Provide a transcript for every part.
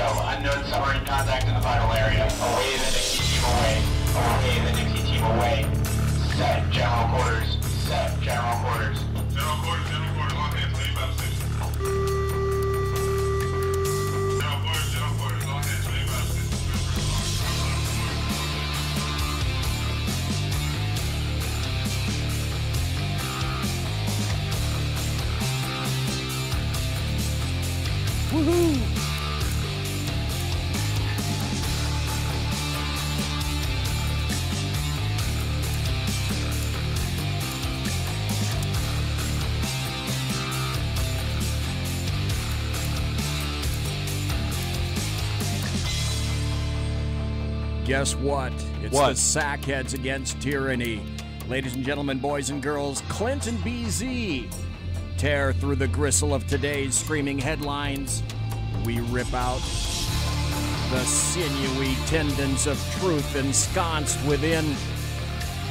Unknown submarine contact in the vital area. Away the Nixie team away. Away the Nixie team away. Set general quarters. Set general quarters. General quarters, on hand, leave out of station. General quarters, on hand, leave out of station. Woohoo! Guess what? It's What? the Sackheads against tyranny. Ladies and gentlemen, boys and girls, Clint and BZ tear through the gristle of today's screaming headlines. We rip out the sinewy tendons of truth ensconced within.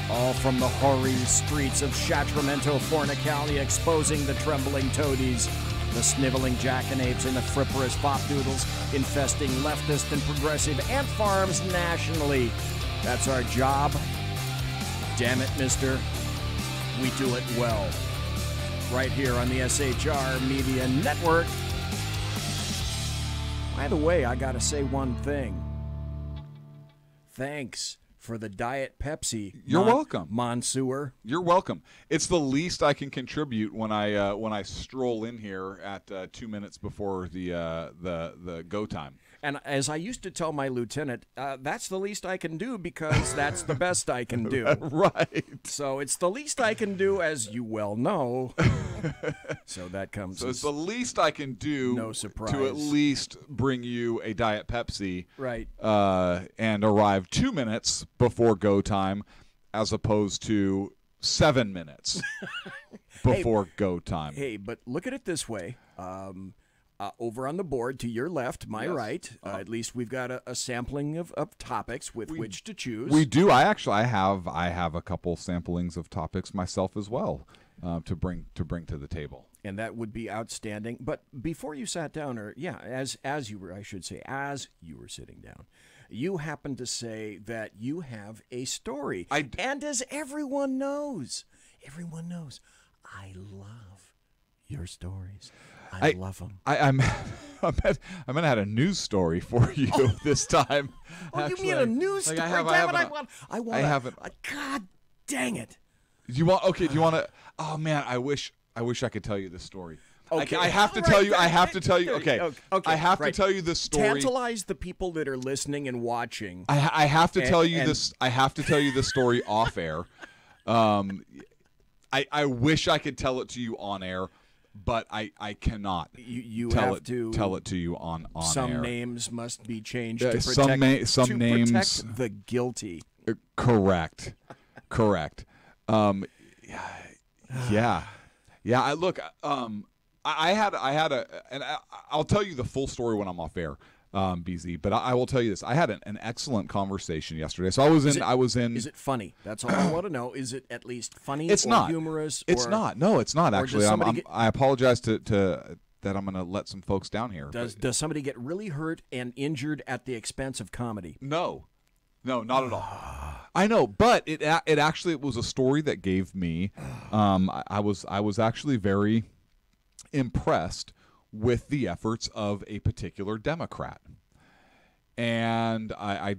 All from the hoary streets of Sacramento, Fornicalia, exposing the trembling toadies, the sniveling jackanapes, and the fripperous fopdoodles infesting leftist and progressive ant farms nationally. That's our job. Damn it, mister. We do it well. Right here on the SHR Media Network. By the way, I gotta say one thing. Thanks for the Diet Pepsi. You're welcome. Monsieur. You're welcome. It's the least I can contribute when I stroll in here at 2 minutes before the go time. And as I used to tell my lieutenant, that's the least I can do because that's the best I can do. Right. So it's the least I can do, as you well know. So that comes. So it's the least I can do. No surprise. To at least bring you a Diet Pepsi. Right. And arrive 2 minutes before go time, as opposed to 7 minutes before go time. Hey, but look at it this way. Over on the board to your left, my right, at least we've got a sampling of topics with which to choose. We do. I have a couple samplings of topics myself as well to bring to the table. And that would be outstanding. But before you sat down, or as you were, I should say, as you were sitting down, you happened to say that you have a story. And as everyone knows, I love your stories. I love them. I'm gonna have a news story for you this time. Oh, Actually, you mean a news story? I haven't. God dang it! Do you want? Okay. Do you want to? Oh man, I wish I could tell you this story. Okay. I have to tell you. I have to tell you. Okay. Okay. I have to tell you this story. Tantalize the people that are listening and watching. I have to tell you this. I have to tell you this story off air. I wish I could tell it to you on air, but I cannot. You tell have to tell it to you on some air. Names must be changed to protect some names protect the guilty. Correct. Yeah. I look. I had a, and I'll tell you the full story when I'm off air, BZ. But I will tell you this: I had an excellent conversation yesterday. So I was in. Is it funny? That's all I want to know. Is it at least funny? It's or not humorous. It's not. No, it's not actually. I apologize to that I'm going to let some folks down here. Does somebody get really hurt and injured at the expense of comedy? No, not at all. I know, but it actually was a story that gave me. I was actually very impressed with the efforts of a particular Democrat, and I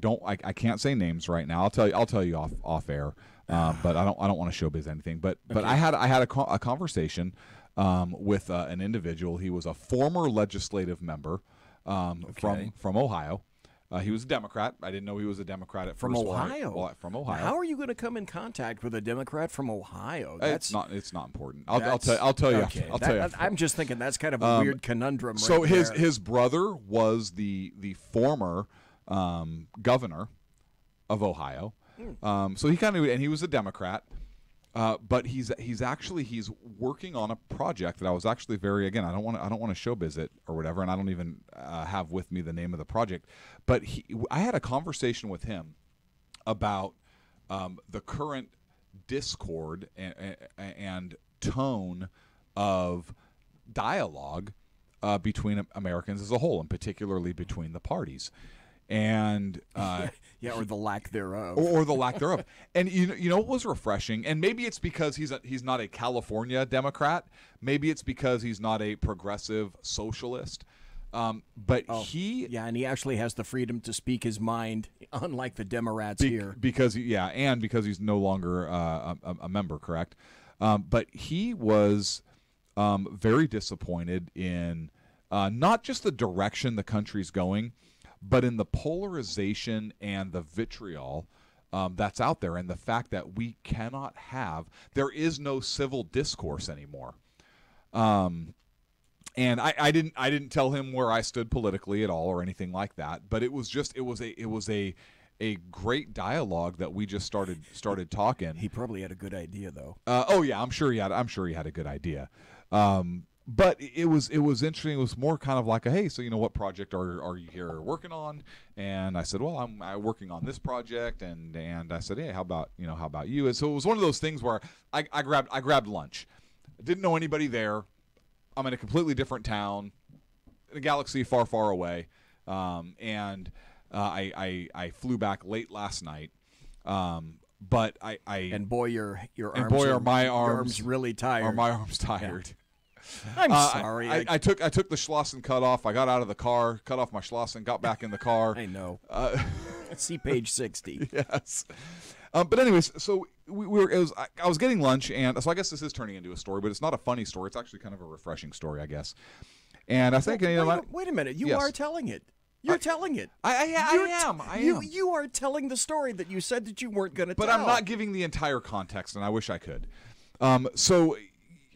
can't say names right now. I'll tell you off air, but I don't want to showbiz anything. But Okay. I had a conversation with an individual. He was a former legislative member from Ohio. He was a Democrat. I didn't know he was a Democrat at From first. Ohio. From Ohio. How are you going to come in contact with a Democrat from Ohio? It's not important. I'll tell you. Okay. I'll tell you. I'm just thinking that's kind of a weird conundrum. So right there. his brother was the former governor of Ohio. So he was a Democrat. But he's working on a project that I was actually I don't want to showbiz it or whatever, and I don't even have with me the name of the project. But I had a conversation with him about the current discord and tone of dialogue between Americans as a whole, and particularly between the parties. And yeah, or the lack thereof, or the lack thereof. And you know what was refreshing, and maybe it's because he's not a California Democrat, maybe it's because he's not a progressive socialist, but and he actually has the freedom to speak his mind, unlike the Democrats here, because he's no longer a member, correct? But he was very disappointed in not just the direction the country's going, but in the polarization and the vitriol that's out there, and the fact that there is no civil discourse anymore. And I didn't tell him where I stood politically at all or anything like that, but it was a great dialogue that we just started talking. He probably had a good idea, though. Oh yeah, I'm sure he had a good idea. But it was interesting. It was more kind of like hey, so what project are you here working on? And I said, well, I'm working on this project, and I said, hey, how about you? And so it was one of those things where I grabbed lunch. I didn't know anybody there. I'm in a completely different town, in a galaxy far, far away, and I flew back late last night. But and boy, your arms are my arms really tired. Are my arms tired? Yeah. I'm sorry. I took the Schlossen cut off. I got out of the car, cut off my Schlossen, got back in the car. I know. See page 60. Yes. But anyways, so I was getting lunch, and so I guess this is turning into a story, but it's not a funny story. It's actually kind of a refreshing story, I guess. And I think wait a minute. You are telling it. You're telling it. I am. You are telling the story that you said that you weren't going to tell. But I'm not giving the entire context, and I wish I could. So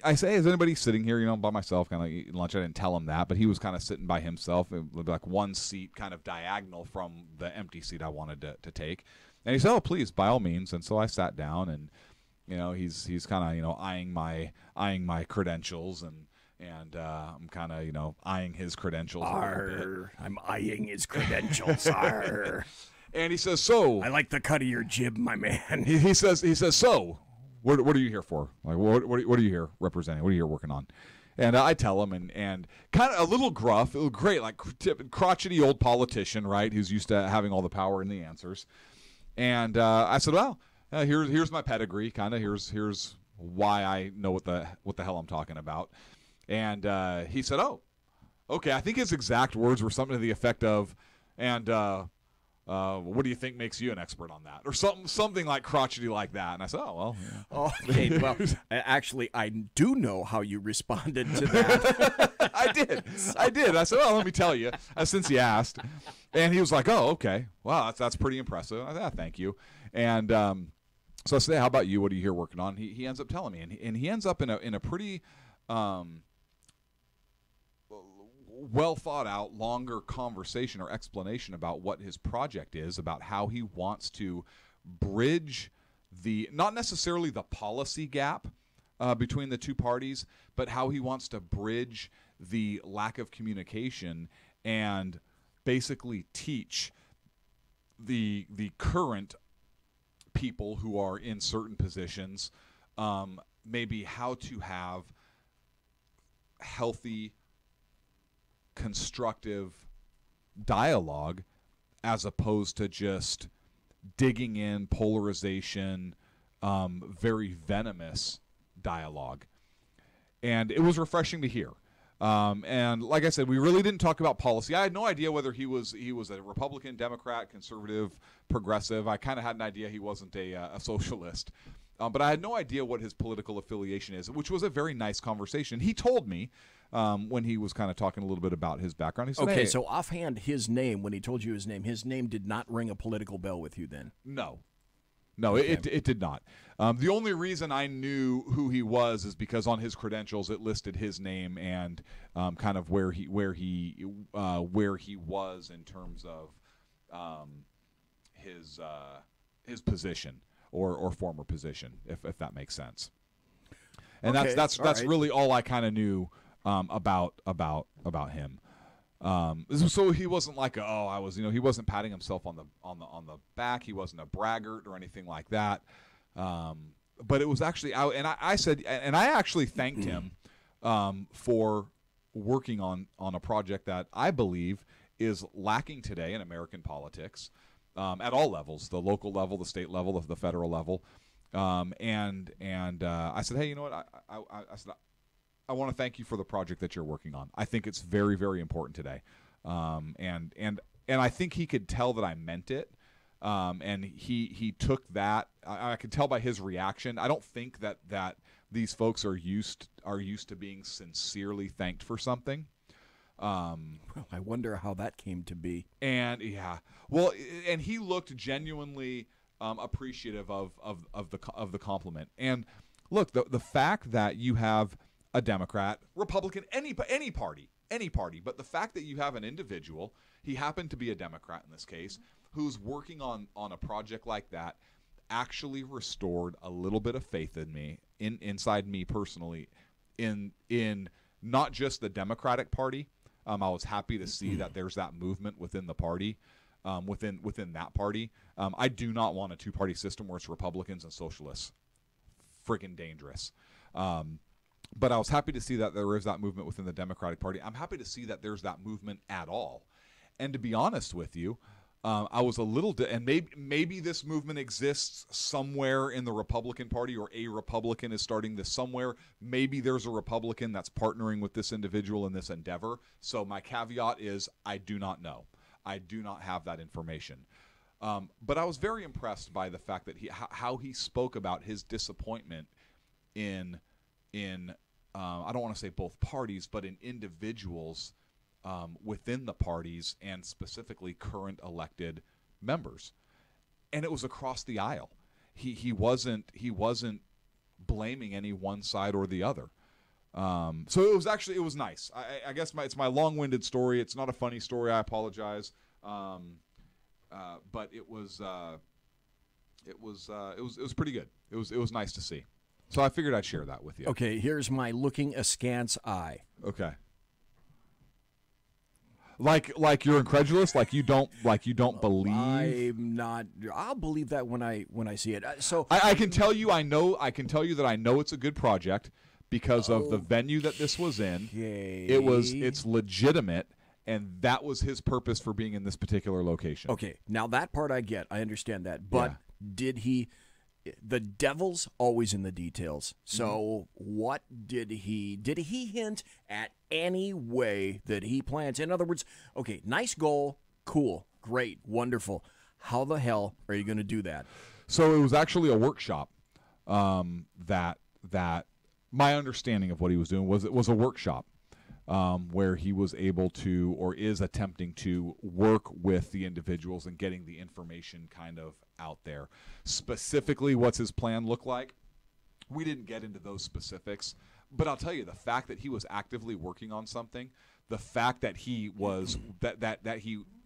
I say, is anybody sitting here, by myself, kind of eating lunch? I didn't tell him that, but he was kind of sitting by himself, like one seat kind of diagonal from the empty seat I wanted to take. And he said, oh, please, by all means. And so I sat down, and he's kind of eyeing my credentials, and I'm kind of eyeing his credentials. I'm eyeing his credentials. And he says, so I like the cut of your jib, my man. He says, so. What are you here for? Like, what are you here representing? What are you here working on? And I tell him, and kind of a little gruff, it was great, like crotchety old politician, right, who's used to having all the power and the answers. And I said, well, here's my pedigree, kind of. Here's why I know what the hell I'm talking about. And he said, oh, okay. I think his exact words were something to the effect of, and what do you think makes you an expert on that, or something like crotchety like that? And I said, oh well. Yeah. Okay, well, actually, I do know how you responded to that. I did. I said, well, let me tell you, since he asked. And he was like, oh, okay, wow, that's pretty impressive. I said, thank you. And so I said, hey, how about you? What are you here working on? He ends up telling me, and he ends up in a pretty well thought out, longer conversation or explanation about what his project is, about how he wants to bridge not necessarily the policy gap between the two parties, but how he wants to bridge the lack of communication and basically teach the current people who are in certain positions maybe how to have healthy, constructive dialogue, as opposed to just digging in polarization, very venomous dialogue. And it was refreshing to hear. And like I said, we really didn't talk about policy. I had no idea whether he was a Republican, Democrat, conservative, progressive. I kind of had an idea he wasn't a socialist. But I had no idea what his political affiliation is, which was a very nice conversation. He told me when he was kind of talking a little bit about his background. He said, okay, hey, so offhand, his name, when he told you his name did not ring a political bell with you then? No, okay. it did not. The only reason I knew who he was is because on his credentials it listed his name and kind of where he was in terms of his position or former position, if that makes sense. And okay, that's right. really all I kind of knew about him. So he wasn't like he wasn't patting himself on the back. He wasn't a braggart or anything like that. But it was actually I said, and I actually thanked him for working on a project that I believe is lacking today in American politics, at all levels, the local level, the state level, the federal level. I said, hey, you know what? I said, I want to thank you for the project that you're working on. I think it's very, very important today. And I think he could tell that I meant it. And he took that. I could tell by his reaction. I don't think that these folks are used to being sincerely thanked for something. Well, I wonder how that came to be. And yeah, well, and he looked genuinely appreciative of the compliment. And look, the fact that you have a Democrat, Republican, any party, but the fact that you have an individual, he happened to be a Democrat in this case, who's working on a project like that, actually restored a little bit of faith in me, inside me personally, in not just the Democratic Party. I was happy to see that there's that movement within the party, within that party. I do not want a two-party system where it's Republicans and socialists. Friggin' dangerous. But I was happy to see that there is that movement within the Democratic Party. I'm happy to see that there's that movement at all. And to be honest with you, I was a little, and maybe this movement exists somewhere in the Republican Party, or a Republican is starting this somewhere. Maybe there's a Republican that's partnering with this individual in this endeavor. So my caveat is I do not know. I do not have that information. But I was very impressed by the fact that how he spoke about his disappointment in I don't want to say both parties, but in individuals within the parties, and specifically current elected members. And it was across the aisle. He wasn't blaming any one side or the other. So it was nice. I guess it's my long-winded story. It's not a funny story. I apologize. But it was pretty good. It was nice to see. So I figured I'd share that with you. Okay, here's my looking askance eye. Okay. Like you're incredulous, like you don't believe. I'm not. I'll believe that when I see it. So I can tell you that I know it's a good project because of the venue that this was in. It's legitimate, and that was his purpose for being in this particular location. Okay, now that part I get. I understand that. But did he? The devil's always in the details. So what did he hint at any way that he plans? In other words, okay, nice goal, cool, great, wonderful. How the hell are you going to do that? So it was actually a workshop that my understanding of what he was doing was it was a workshop where he was able to, or is attempting to, work with the individuals and getting the information kind of out there. Specifically, what's his plan look like? We didn't get into those specifics, but I'll tell you, the fact that he was actively working on something, the fact that he was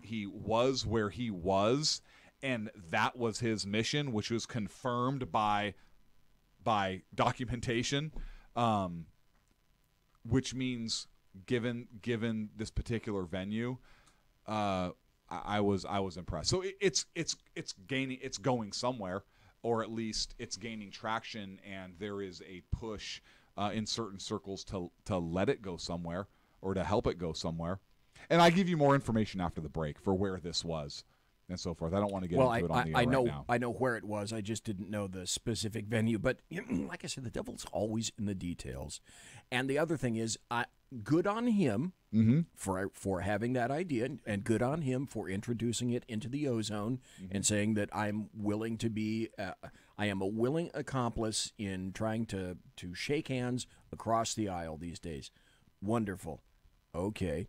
he was where he was, and that was his mission, which was confirmed by documentation, which means given this particular venue, I was impressed. So it's going somewhere, or at least it's gaining traction, and there is a push in certain circles to let it go somewhere, or to help it go somewhere. And I give you more information after the break for where this was and so forth. I don't want to get into it on the air right now. I know where it was. I just didn't know the specific venue. But like I said, the devil's always in the details. And the other thing is, good on him for having that idea, and good on him for introducing it into the ozone and saying that I'm willing to be, I am a willing accomplice in trying to shake hands across the aisle these days. Wonderful. Okay.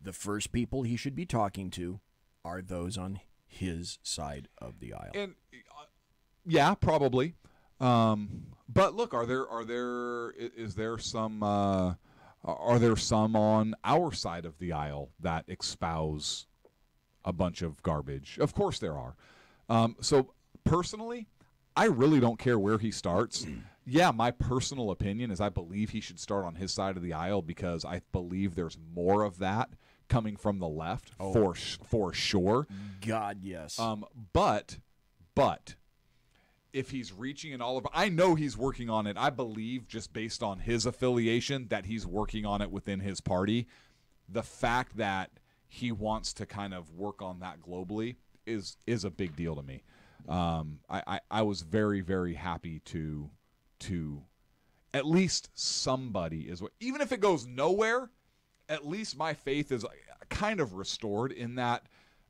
The first people he should be talking to are those on his side of the aisle. And yeah, probably. But look, is there some on our side of the aisle that espouse a bunch of garbage? Of course there are. So personally, I really don't care where he starts. Yeah, my personal opinion is I believe he should start on his side of the aisle, because I believe there's more of that coming from the left, for sure. God, yes. But if he's reaching in all of, I know he's working on it. I believe just based on his affiliation that he's working on it within his party. The fact that he wants to kind of work on that globally is a big deal to me. I was very, very happy to at least somebody is, even if it goes nowhere, at least my faith is kind of restored in that,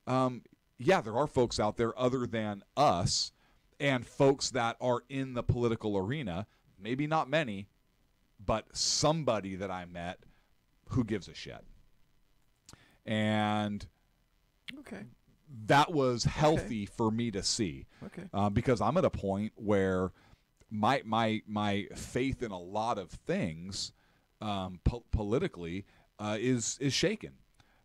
yeah, there are folks out there other than us and folks that are in the political arena, maybe not many, but somebody that I met who gives a shit. And that was healthy for me to see, because I'm at a point where my faith in a lot of things politically is shaken.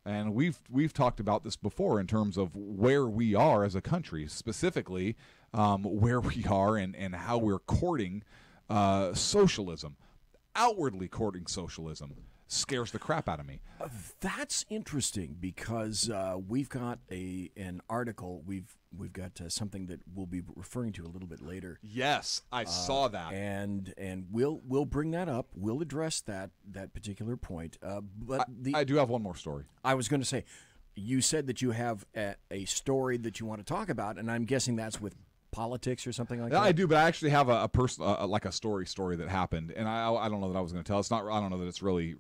And we've talked about this before in terms of where we are as a country, specifically where we are and how we're courting socialism. Outwardly courting socialism scares the crap out of me. That's interesting because we've got an article. We've got something that we'll be referring to a little bit later. Yes, I saw that, and we'll bring that up. We'll address that particular point. But I do have one more story. I was going to say, you said that you have a story that you want to talk about, and I'm guessing that's with politics or something like that. I do, but I actually have a personal, like a story that happened, and I don't know that I was going to tell. It's not. I don't know that it's really.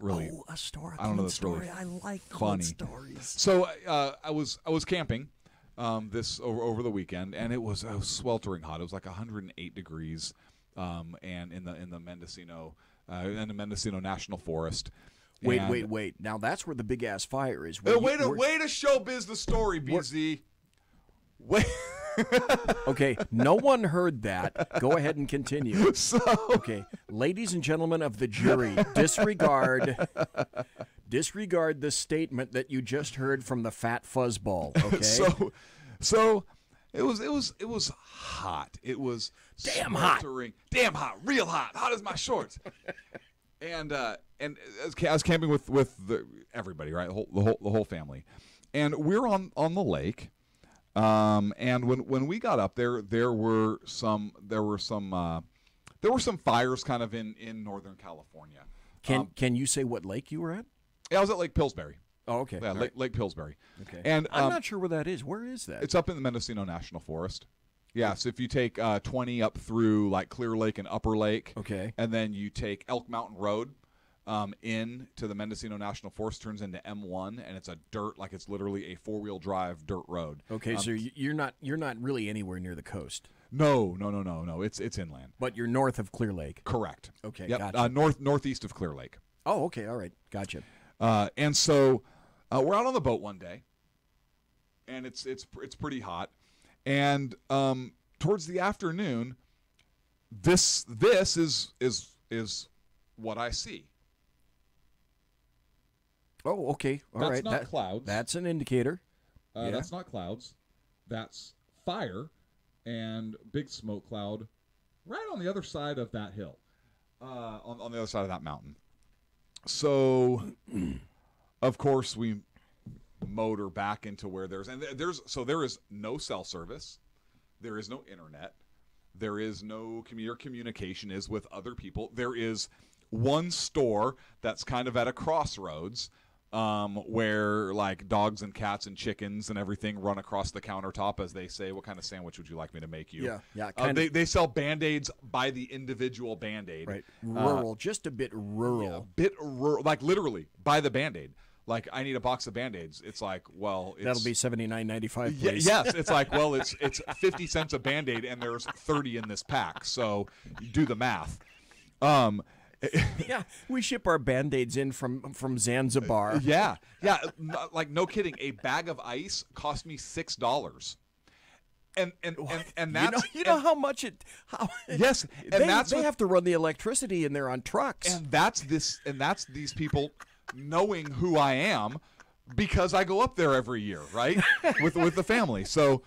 A story. I don't know that's story. really I like funny stories. So I was camping this over the weekend, and it was sweltering hot. It was like 108 degrees, and in the Mendocino National Forest. Wait. Now that's where the big ass fire is. Way to showbiz the story, BZ. Wait. Okay, no one heard that. Go ahead and continue. Okay, ladies and gentlemen of the jury, disregard the statement that you just heard from the fat fuzzball. Okay. So it was hot. It was damn hot, real hot as my shorts. And I was camping with everybody, right? The whole family, and we're on the lake. And when we got up there were some fires kind of in Northern California. Can you say what lake you were at? Yeah, I was at Lake Pillsbury. Oh, okay. Yeah, Lake Pillsbury. Okay. And I'm not sure where that is. Where is that? It's up in the Mendocino National Forest. Yeah, so if you take 20 up through like Clear Lake and Upper Lake, okay, and then you take Elk Mountain Road in to the Mendocino National Forest, turns into M1, and it's a dirt, like it's literally a 4-wheel drive dirt road. Okay, so you're not really anywhere near the coast. No. It's inland. But you're north of Clear Lake. Correct. Okay, yep. Gotcha. Northeast of Clear Lake. Oh, okay, all right, gotcha. And so we're out on the boat one day, and it's pretty hot, and towards the afternoon, this is what I see. Oh, okay. All right. That's not clouds. That's an indicator. Yeah. That's not clouds. That's fire and big smoke cloud right on the other side of that hill, on the other side of that mountain. So, of course, we motor back into where there is no cell service. There is no internet. There is no your communication is with other people. There is one store that's kind of at a crossroads, where like dogs and cats and chickens and everything run across the countertop as they say, "What kind of sandwich would you like me to make you?" Yeah. They sell Band-Aids by the individual Band-Aid. Right. Rural, just a bit rural. Yeah, bit rural, like literally by the Band-Aid. Like, I need a box of Band-Aids. It's like, well, that'll be $79.95. Yes, it's like, well, it's 50 cents a Band-Aid and there's 30 in this pack. So do the math. Yeah, we ship our Band-Aids in from Zanzibar. Yeah, like no kidding. A bag of ice cost me $6. And that's how much it. Yes, and they have to run the electricity and they're on trucks. And that's these people knowing who I am because I go up there every year, right, with the family. So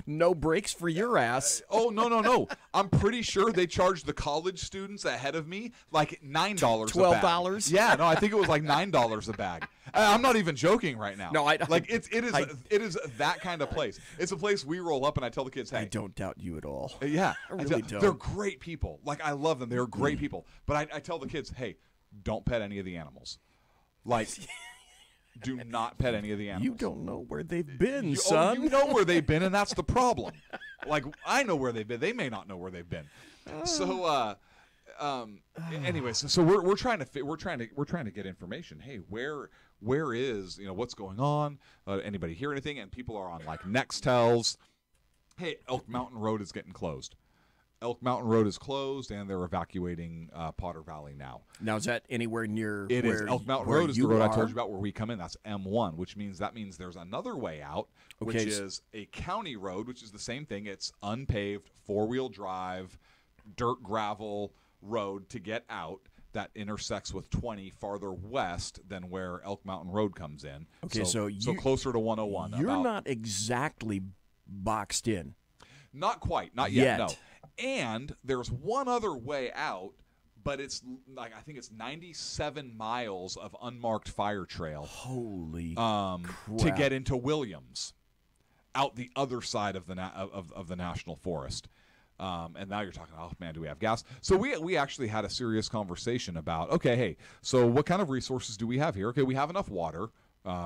No breaks for your ass. Oh, no. I'm pretty sure they charged the college students ahead of me like $9 a bag. $12? Yeah, no, I think it was like $9 a bag. I'm not even joking right now. No, it is that kind of place. It's a place we roll up and I tell the kids, hey. I don't doubt you at all. Yeah. I really don't. They're great people. Like, I love them. They're great people. But I tell the kids, hey, don't pet any of the animals. Like, do not pet any of the animals. You don't know where they've been, son. You know where they've been, and that's the problem. Like, I know where they've been. They may not know where they've been. So, anyways, so we're trying to get information. Hey, where is, what's going on? Anybody hear anything? And people are on like Nextels. Hey, Elk Mountain Road is getting closed. Elk Mountain Road is closed, and they're evacuating Potter Valley now. Now, is that anywhere near It where is. Elk Mountain where Road is you the road I are? told you about where we come in. That's M1, which means there's another way out, which Okay, is a county road, which is the same thing. It's unpaved, four-wheel drive, dirt gravel road to get out that intersects with 20 farther west than where Elk Mountain Road comes in. Okay, so closer to 101. You're not exactly boxed in. Not quite. Not yet. No. And there's one other way out, but it's like I think it's 97 miles of unmarked fire trail. Holy crap. To get into Williams, out the other side of the of the national forest. And now you're talking, oh man, do we have gas? So we actually had a serious conversation about, okay, hey, so what kind of resources do we have here? Okay, we have enough water,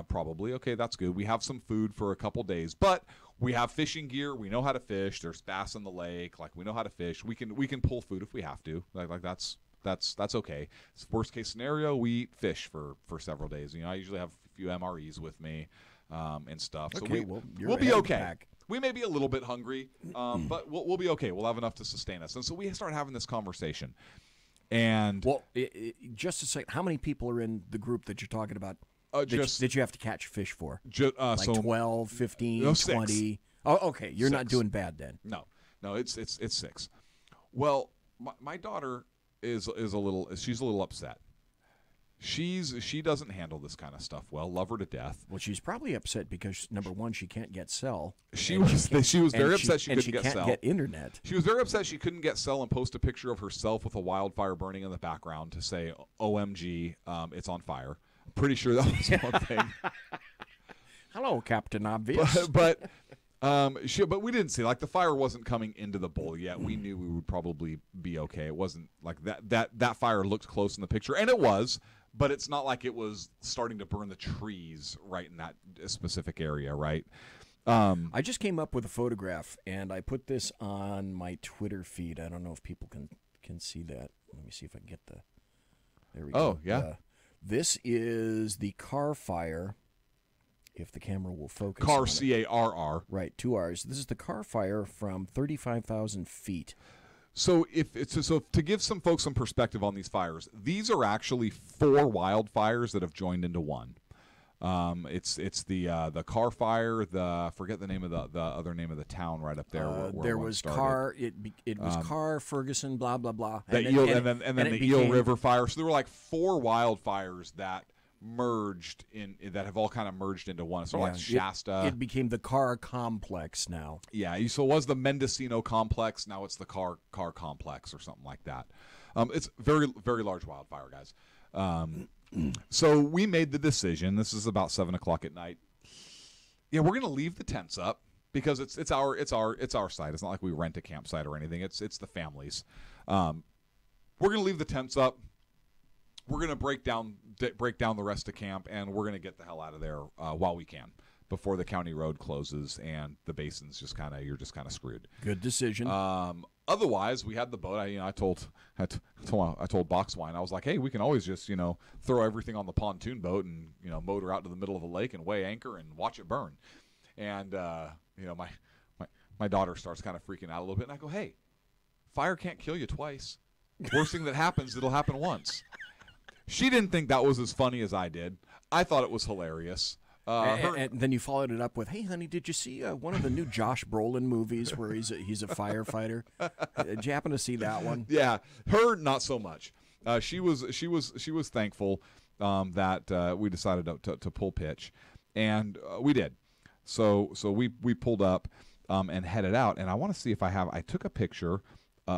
probably. Okay, that's good. We have some food for a couple days, but we have fishing gear. We know how to fish. There's bass in the lake. Like, we know how to fish. We can pull food if we have to. Like that's okay. Worst case scenario, we eat fish for several days. I usually have a few MREs with me, and stuff. So Okay, we'll be okay. We may be a little bit hungry, but we'll be okay. We'll have enough to sustain us. And so we start having this conversation. And just a second, how many people are in the group that you're talking about? That you have to catch fish for? Like 12, 15, 20? 6. Oh, okay. You're 6. not doing bad then. No, it's 6. Well, my daughter she's a little upset. She doesn't handle this kind of stuff well. Love her to death. Well, she's probably upset because number one, she can't get cell. She was very upset she couldn't get can't cell. Get internet. She was very upset she couldn't get cell and post a picture of herself with a wildfire burning in the background to say, "OMG, it's on fire." I'm pretty sure that was one thing. Hello, Captain Obvious. But we didn't see, like, the fire wasn't coming into the bowl yet. We knew we would probably be okay. It wasn't like that fire looked close in the picture, and it was. But it's not like it was starting to burn the trees right in that specific area, right? I just came up with a photograph, and I put this on my Twitter feed. I don't know if people can see that. Let me see if I can get the... There we go. Oh, yeah. This is the car fire, if the camera will focus. Car, C-A-R-R. Right, 2 R's. This is the car fire from 35,000 feet. So to give some folks some perspective on these fires, these are actually 4 wildfires that have joined into one. It's the car fire. Forget the name of the other name of the town right up there. Where there was car. It was Car Ferguson. Blah blah blah. And then the Eel River fire. So there were like 4 wildfires that merged that have all kind of merged into one. So like Shasta. It became the car complex now. Yeah, so it was the Mendocino complex. Now it's the car complex or something like that. It's very, very large wildfire, guys. So we made the decision. This is about 7:00 at night. Yeah, we're gonna leave the tents up because it's our site. It's not like we rent a campsite or anything. It's the family's. We're gonna leave the tents up. We're gonna break down the rest of camp, and we're gonna get the hell out of there while we can before the county road closes and the basin's you're just kind of screwed. Good decision. Otherwise, we had the boat. I told Boxwine, I was like, hey, we can always just throw everything on the pontoon boat and motor out to the middle of the lake and weigh anchor and watch it burn. And my daughter starts kind of freaking out a little bit, and I go, hey, fire can't kill you twice. Worst thing that happens, it'll happen once. She didn't think that was as funny as I did. I thought it was hilarious. And then you followed it up with, "Hey, honey, did you see one of the new Josh Brolin movies where he's a firefighter? Did you happen to see that one?" Yeah, her not so much. She was thankful that we decided to pull pitch, and we did. So we pulled up. and headed out. And I want to see if I took a picture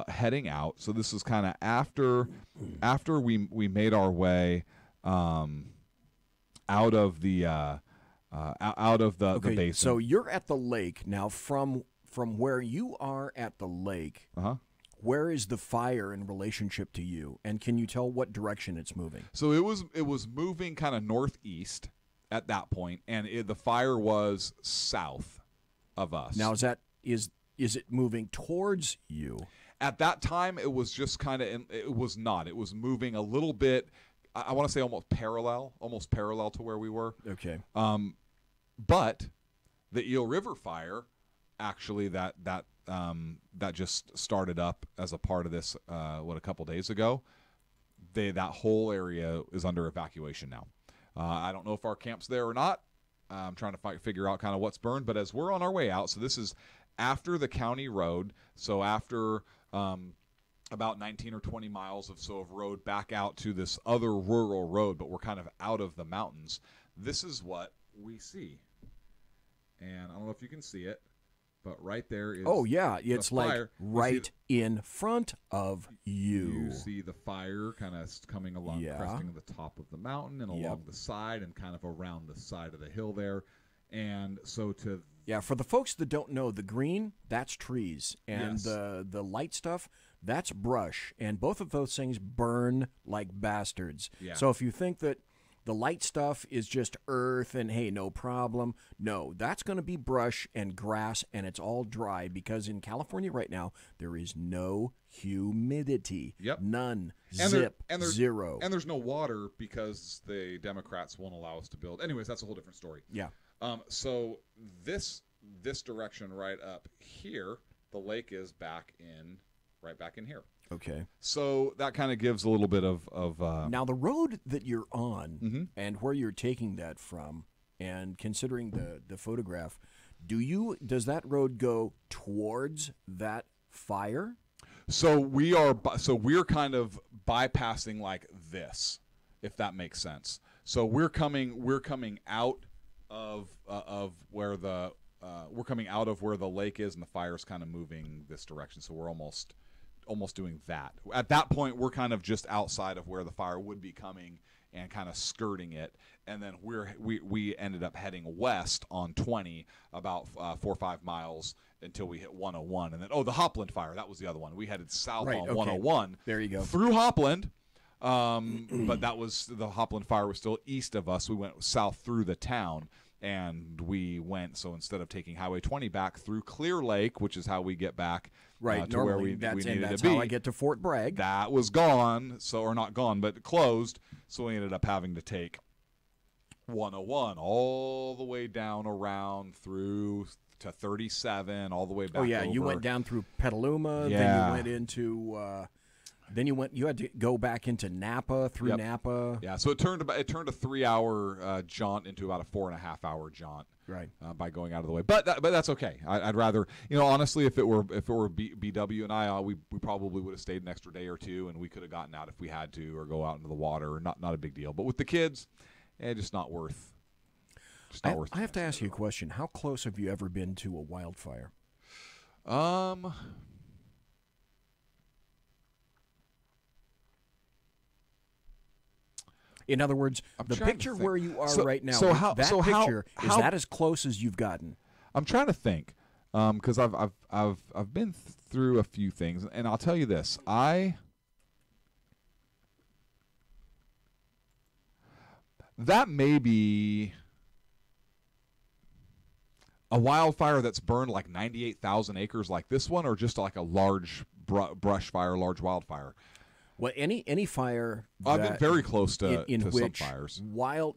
heading out. So this is kind of after we made our way out of the Okay, basin. so you're at the lake now. From where you are at the lake, where is the fire in relationship to you? And can you tell what direction it's moving? So it was moving kind of northeast at that point, and the fire was south of us. Now is it moving towards you? At that time, it was just kind of. It was not. It was moving a little bit. I want to say almost parallel to where we were. Okay. But the Eel River fire, actually, that just started up as a part of this. A couple days ago. That whole area is under evacuation now. I don't know if our camp's there or not. I'm trying to figure out kind of what's burned. But as we're on our way out, so this is after the county road. So after about 19 or 20 miles of road back out to this other rural road, but we're kind of out of the mountains. This is what we see. And I don't know if you can see it, but right there is it's like fire. right in front of you. You see the fire kind of coming along, cresting the top of the mountain and along the side and kind of around the side of the hill there. And so for the folks that don't know, the green, that's trees. And Yes. the light stuff, that's brush. And both of those things burn like bastards. Yeah. So if you think that the light stuff is just earth and, hey, no problem, no, that's going to be brush and grass, and it's all dry because in California right now, there is no humidity. Yep. None. And Zip. there's Zero. And there's no water because the Democrats won't allow us to build. Anyways, that's a whole different story. Yeah. So this direction right up here, the lake is right back in here. Okay. So that kind of gives a little bit of Now, the road that you're on and where you're taking that from, and considering the photograph, does that road go towards that fire? So we're kind of bypassing like this, if that makes sense. So we're coming out of where the lake is, and the fire's kind of moving this direction. So we're almost doing that. At that point, we're kind of just outside of where the fire would be coming and kind of skirting it. And then we ended up heading west on 20 about 4 or 5 miles until we hit 101. And then, the Hopland fire, that was the other one. We headed south on 101. There you go. Through Hopland. But that was the Hopland fire was still east of us. We went south through the town. And we went, so instead of taking Highway 20 back through Clear Lake, which is how we get back to where we needed that's to be. how I get to Fort Bragg. That was gone, or not gone, but closed. So we ended up having to take 101 all the way down around through to 37, all the way back. Oh yeah, over. you went down through Petaluma. Yeah. Then you went into. You had to go back into Napa through Napa. Yeah, so it turned a 3-hour jaunt into about a 4.5-hour jaunt. Right. By going out of the way, but that's okay. I'd rather, honestly, if it were BW and I, we probably would have stayed an extra day or two, and we could have gotten out if we had to, or go out into the water. Not a big deal. But with the kids, just not worth. I have to ask you a question. How close have you ever been to a wildfire? In other words, the picture where you are right now, is that as close as you've gotten? I'm trying to think, because I've been through a few things, and I'll tell you this: that may be a wildfire that's burned like 98,000 acres, like this one, or just like a large brush fire, large wildfire. Well, any fire. I've been very close to some fires.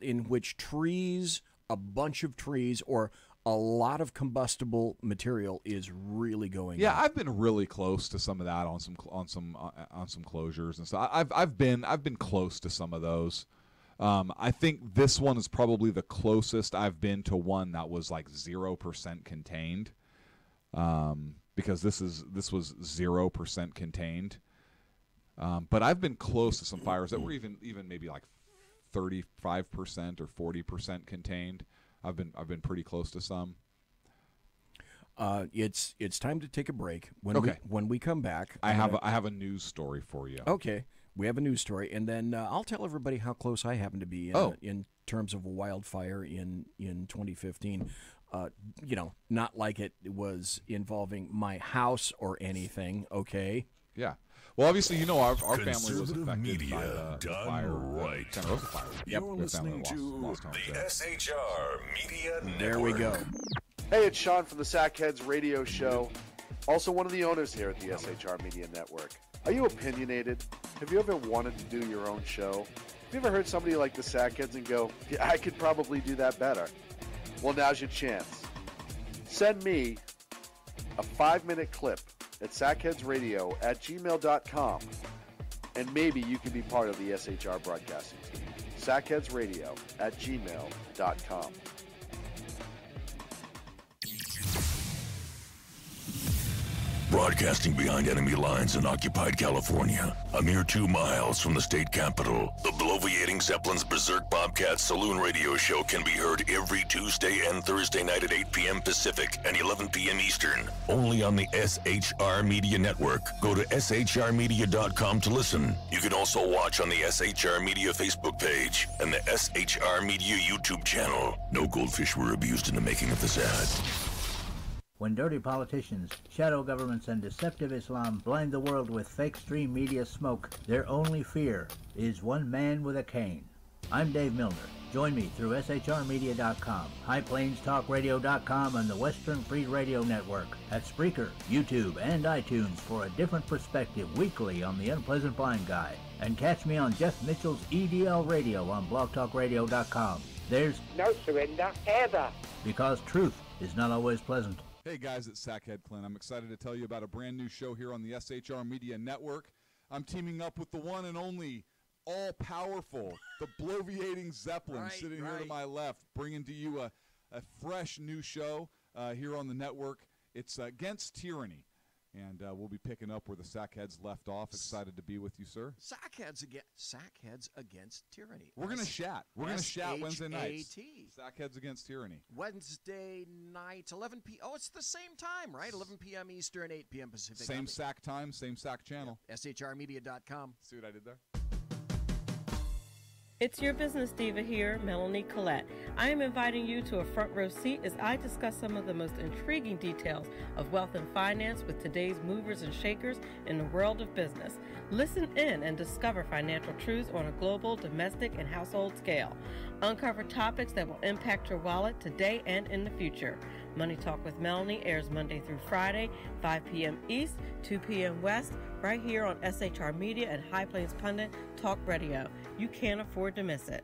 In which trees, a bunch of trees, or a lot of combustible material is really going. Yeah, on. I've been really close to some of that on some closures and stuff. I've been close to some of those. I think this one is probably the closest I've been to one that was like 0% contained. Because this was 0% contained. But I've been close to some fires that were even maybe like 35% or 40% contained. I've been pretty close to some. It's time to take a break. Okay. When we come back, I have a news story for you. Okay, we have a news story, and then I'll tell everybody how close I happen to be in terms of a wildfire in 2015. Not like it was involving my house or anything. Okay. Yeah. Well, obviously, our family was Conservative affected media by the done fire, right. Santa Rosa fire. You're listening to lost homes the there. SHR Media Network. There we go. Hey, it's Sean from the Sackheads Radio Show, also one of the owners here at the SHR Media Network. Are you opinionated? Have you ever wanted to do your own show? Have you ever heard somebody like the Sackheads and go, yeah, I could probably do that better? Well, now's your chance. Send me a 5-minute clip at sackheadsradio@gmail.com, and maybe you can be part of the SHR broadcasting team. sackheadsradio@gmail.com. Broadcasting behind enemy lines in occupied California, a mere 2 miles from the state capitol, the bloviating Zeppelin's Berserk Bobcat Saloon Radio Show can be heard every Tuesday and Thursday night at 8 p.m. Pacific and 11 p.m. Eastern, only on the SHR Media Network. Go to shrmedia.com to listen. You can also watch on the SHR Media Facebook page and the SHR Media YouTube channel. No goldfish were abused in the making of this ad. When dirty politicians, shadow governments, and deceptive Islam blind the world with fake stream media smoke, their only fear is one man with a cane. I'm Dave Milner. Join me through shrmedia.com, highplains.talkradio.com, and the Western Free Radio Network at Spreaker, YouTube, and iTunes for a different perspective weekly on the Unpleasant Blind Guy. And catch me on Jeff Mitchell's EDL Radio on blogtalkradio.com. There's no surrender ever. Because truth is not always pleasant. Hey guys, it's Sackhead Clint. I'm excited to tell you about a brand new show here on the SHR Media Network. I'm teaming up with the one and only all-powerful, the bloviating Zeppelin, sitting here to my left, bringing to you a fresh new show here on the network. It's Against Tyranny, and we'll be picking up where the Sackheads left off. Excited to be with you, sir. Sackheads against tyranny. We're gonna chat. We're gonna chat Wednesday nights. S-H-A-T. Sackheads Against Tyranny. Wednesday nights, 11 p. Oh, it's the same time, right? 11 p.m. Eastern, 8 p.m. Pacific. Same sack time, same sack channel. Yep. SHRmedia.com. See what I did there? It's your business diva here, Melanie Collette. I am inviting you to a front row seat as I discuss some of the most intriguing details of wealth and finance with today's movers and shakers in the world of business. Listen in and discover financial truths on a global, domestic, and household scale. Uncover topics that will impact your wallet today and in the future. Money Talk with Melanie airs Monday through Friday, 5 p.m. East, 2 p.m. West, right here on SHR Media and High Plains Pundit Talk Radio. You can't afford to miss it.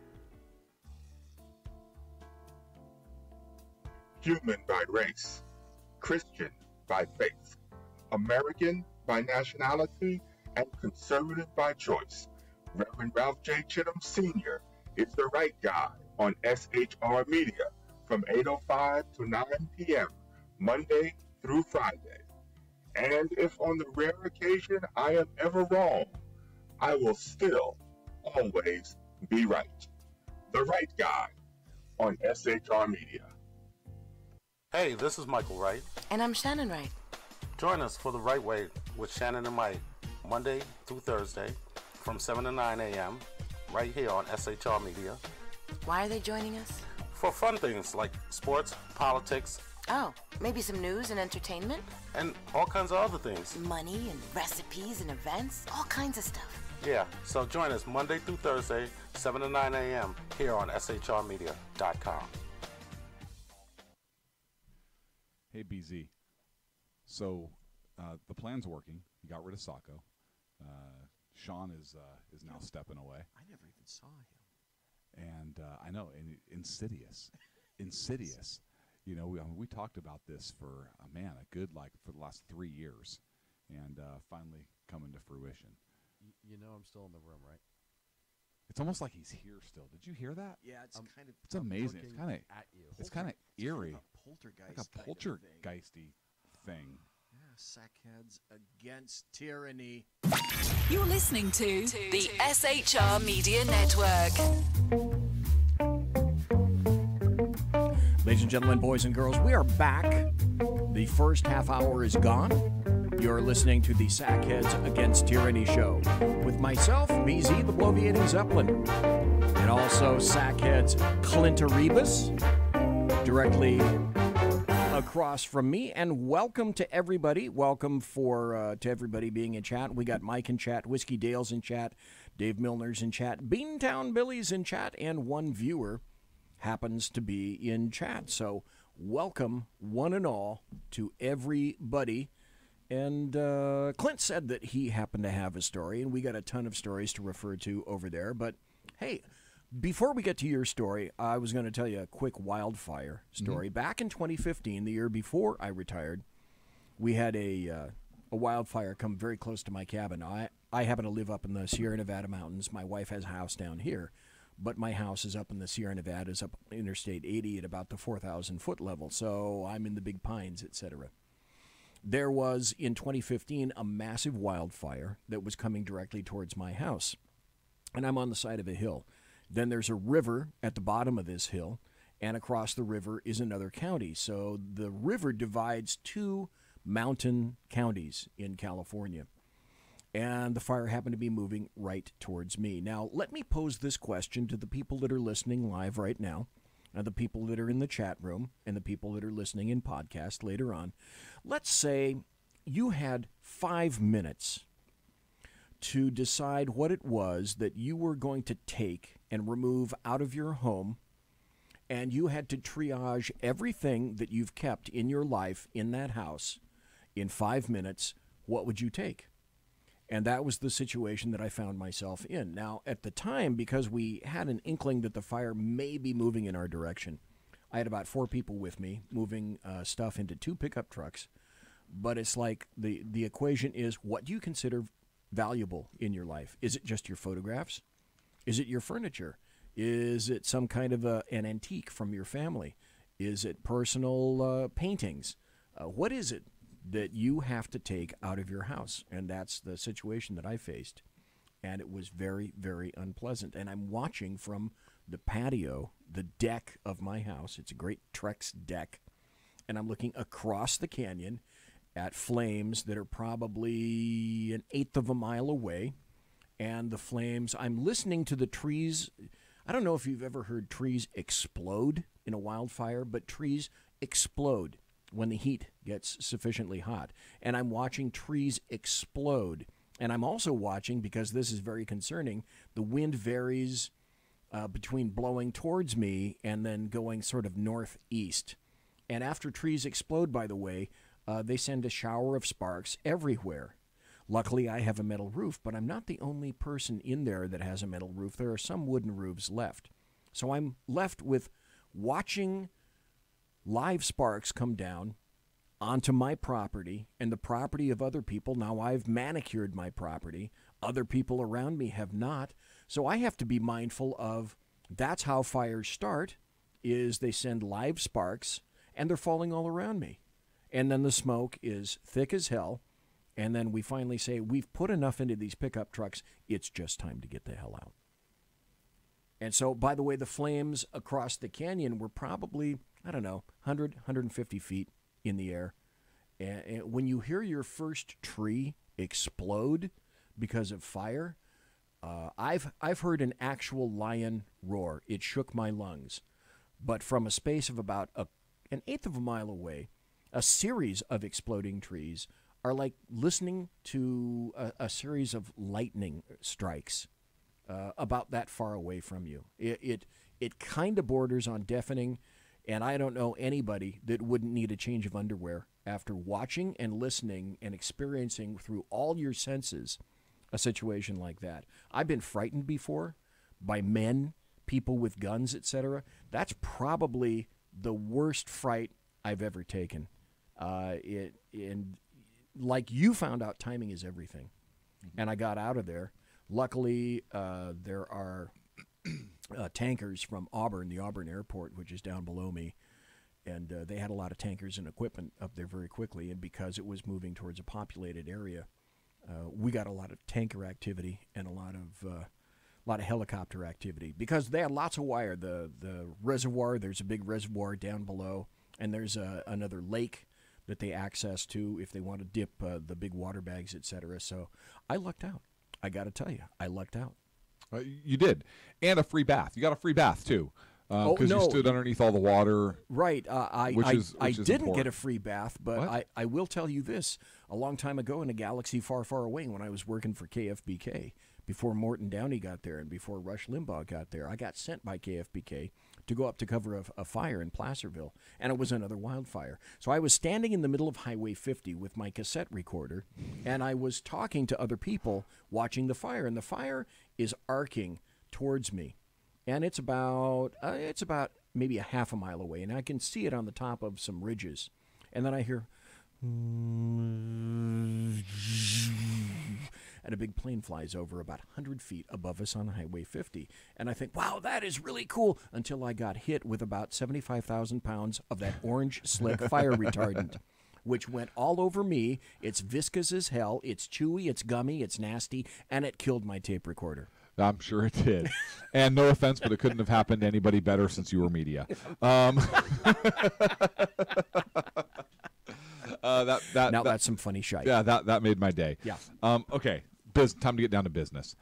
Human by race, Christian by faith, American by nationality, and conservative by choice. Reverend Ralph J. Chittum Sr. is the right guy on SHR Media from 8:05 to 9 p.m. Monday through Friday. And if on the rare occasion I am ever wrong, I will still always be right. The right guy on SHR Media. Hey, this is Michael Wright. And I'm Shannon Wright. Join us for The Right Way with Shannon and Mike, Monday through Thursday from 7 to 9 a.m. right here on SHR Media. Why are they joining us? For fun things like sports, politics. Oh, maybe some news and entertainment? And all kinds of other things. Money and recipes and events, all kinds of stuff. Yeah, so join us Monday through Thursday, 7 to 9 a.m. here on shrmedia.com. Hey, BZ. So the plan's working. You got rid of Sacco. Sean is now stepping away. I never even saw him. And I know, and insidious. Insidious. You know, we talked about this for, a good, for the last 3 years. And finally coming to fruition. You know I'm still in the room, right? It's almost like he's here still. Did you hear that? Yeah, it's kind of... It's amazing. It's kind of... at you. It's kind of eerie. Poltergeist. Like a poltergeisty thing. Yeah, Sackheads Against Tyranny. You're listening to the SHR Media Network. Ladies and gentlemen, boys and girls, we are back. The first half hour is gone. You're listening to the Sackheads Against Tyranny show with myself, BZ, the Bloviating Zeppelin, and also Sackheads Clint Arribas, directly across from me. And welcome to everybody. Welcome to everybody being in chat. We got Mike in chat, Whiskey Dale's in chat, Dave Milner's in chat, Beantown Billy's in chat, and one viewer happens to be in chat. So welcome, one and all, to everybody. And Clint said that he happened to have a story, and we got a ton of stories to refer to over there. But, hey, before we get to your story, I was going to tell you a quick wildfire story. Back in 2015, the year before I retired, we had a wildfire come very close to my cabin. I happen to live up in the Sierra Nevada mountains. My wife has a house down here. But my house is up in the Sierra Nevadas, up Interstate 80 at about the 4,000-foot level, so I'm in the Big Pines, etc. There was, in 2015, a massive wildfire that was coming directly towards my house, and I'm on the side of a hill. Then there's a river at the bottom of this hill, and across the river is another county. So the river divides two mountain counties in California. And the fire happened to be moving right towards me. Now, let me pose this question to the people that are listening live right now, and the people that are in the chat room, and the people that are listening in podcast later on. Let's say you had 5 minutes to decide what it was that you were going to take and remove out of your home, and you had to triage everything that you've kept in your life in that house in 5 minutes. What would you take? And that was the situation that I found myself in. Now, at the time, because we had an inkling that the fire may be moving in our direction, I had about 4 people with me moving stuff into 2 pickup trucks. But it's like the equation is, what do you consider valuable in your life? Is it just your photographs? Is it your furniture? Is it some kind of an antique from your family? Is it personal paintings? What is it that you have to take out of your house? And that's the situation that I faced. And it was very, very unpleasant. And I'm watching from the patio, the deck of my house. It's a great Trex deck. And I'm looking across the canyon at flames that are probably 1/8 of a mile away. And the flames, I'm listening to the trees. I don't know if you've ever heard trees explode in a wildfire, but trees explode when the heat gets sufficiently hot. And I'm watching trees explode. And I'm also watching, because this is very concerning, the wind varies between blowing towards me and then going sort of northeast. And after trees explode, by the way, they send a shower of sparks everywhere. Luckily, I have a metal roof, but I'm not the only person in there that has a metal roof. There are some wooden roofs left. So I'm left with watching live sparks come down onto my property and the property of other people. Now I've manicured my property. Other people around me have not. So I have to be mindful of, that's how fires start, is they send live sparks and they're falling all around me. And then the smoke is thick as hell. And then we finally say, we've put enough into these pickup trucks. It's just time to get the hell out. And so, by the way, the flames across the canyon were probably, 100, 150 feet in the air. And when you hear your first tree explode because of fire, I've heard an actual lion roar. It shook my lungs. But from a space of about 1/8 of a mile away, a series of exploding trees are like listening to a series of lightning strikes about that far away from you. It kind of borders on deafening. And I don't know anybody that wouldn't need a change of underwear after watching and listening and experiencing through all your senses a situation like that. I've been frightened before by men, people with guns, etc. That's probably the worst fright I've ever taken. And like you found out, timing is everything. And I got out of there. Luckily, there are tankers from Auburn, the Auburn airport, which is down below me, and they had a lot of tankers and equipment up there very quickly, and because it was moving towards a populated area, we got a lot of tanker activity and a lot of helicopter activity, because they had lots of wire. The reservoir, there's a big reservoir down below, and there's another lake that they access to if they want to dip the big water bags, etc. So I lucked out. I got to tell you, I lucked out. You did. And a free bath. You got a free bath, too. Because you stood underneath all the water. Right. I didn't important. get a free bath, but I will tell you this. A long time ago in a galaxy far, far away, when I was working for KFBK, before Morton Downey got there and before Rush Limbaugh got there, I got sent by KFBK to go up to cover a fire in Placerville, and it was another wildfire. So I was standing in the middle of Highway 50 with my cassette recorder, and I was talking to other people watching the fire, and the fire is arcing towards me. And it's about maybe a half a mile away, and I can see it on the top of some ridges. And then I hear, and a big plane flies over about 100 feet above us on Highway 50. And I think, wow, that is really cool, until I got hit with about 75,000 pounds of that orange slick fire retardant, which went all over me. It's viscous as hell. It's chewy. It's gummy. It's nasty. And it killed my tape recorder. I'm sure it did. And no offense, but it couldn't have happened to anybody better since you were media. Now that's some funny shite. Yeah, that made my day. Yeah. Okay, time to get down to business.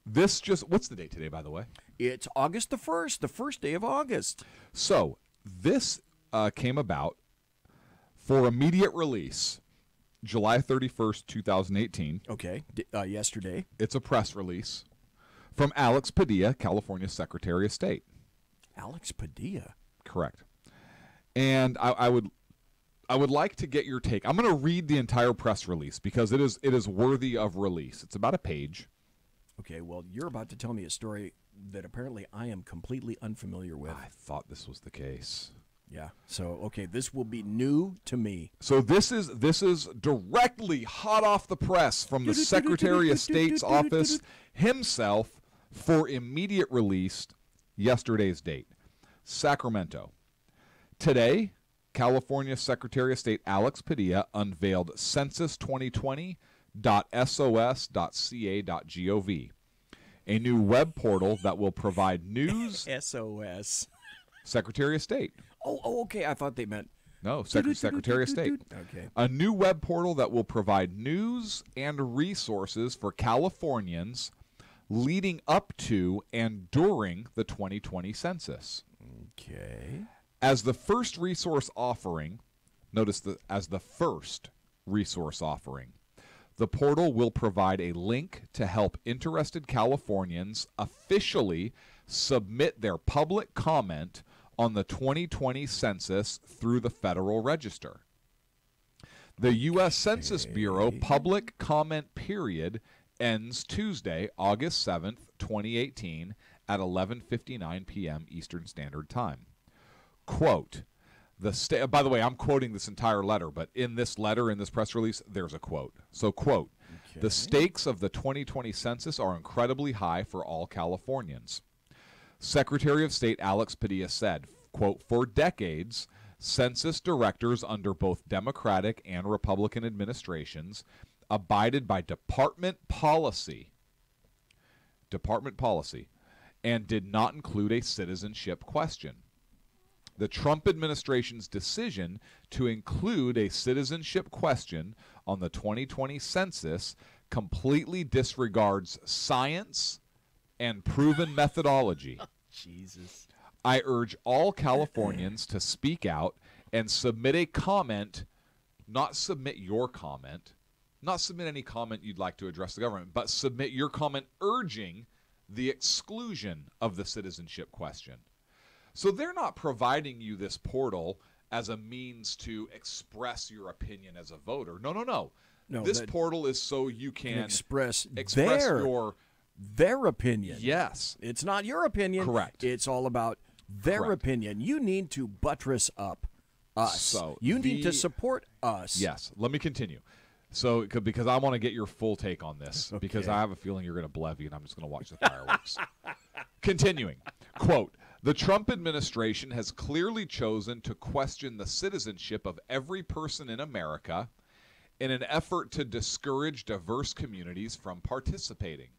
What's the date today, by the way? It's August the 1st, the first day of August. So this came about for immediate release, July 31st, 2018. Okay, yesterday. It's a press release from Alex Padilla, California Secretary of State. Alex Padilla? Correct. And I would like to get your take. I'm going to read the entire press release because it is worthy of release. It's about a page. Okay, well, you're about to tell me a story that apparently I am completely unfamiliar with. I thought this was the case. Yeah. So, okay, this will be new to me. So this is directly hot off the press from the Secretary of State's office himself for immediate release, yesterday's date. Sacramento. Today, California Secretary of State Alex Padilla unveiled census2020.sos.ca.gov, a new web portal that will provide news. SOS. Secretary of State. Oh, okay. I thought they meant. No, Secretary of State. Okay. A new web portal that will provide news and resources for Californians leading up to and during the 2020 census. Okay. As the first resource offering, as the first resource offering, the portal will provide a link to help interested Californians officially submit their public comment on the 2020 census through the Federal Register. The U.S. Census Bureau public comment period ends Tuesday, August 7th, 2018 at 11:59 p.m. Eastern Standard Time. Quote, by the way, I'm quoting this entire letter, but in this letter, in this press release, there's a quote. So, quote, the stakes of the 2020 census are incredibly high for all Californians. Secretary of State Alex Padilla said, quote, for decades, census directors under both Democratic and Republican administrations abided by department policy, and did not include a citizenship question. The Trump administration's decision to include a citizenship question on the 2020 census completely disregards science and proven methodology. Jesus. I urge all Californians to speak out and submit a comment, not submit your comment, not submit any comment you'd like to address the government, but submit your comment urging the exclusion of the citizenship question. So they're not providing you this portal as a means to express your opinion as a voter. No. This portal is so you can express their opinion. Yes. It's not your opinion. Correct. It's all about their opinion. You need to buttress up us. So you need to support us. Yes. Let me continue. So, because I want to get your full take on this, because I have a feeling you're going to blevy and I'm just going to watch the fireworks. Continuing, quote, the Trump administration has clearly chosen to question the citizenship of every person in America in an effort to discourage diverse communities from participating.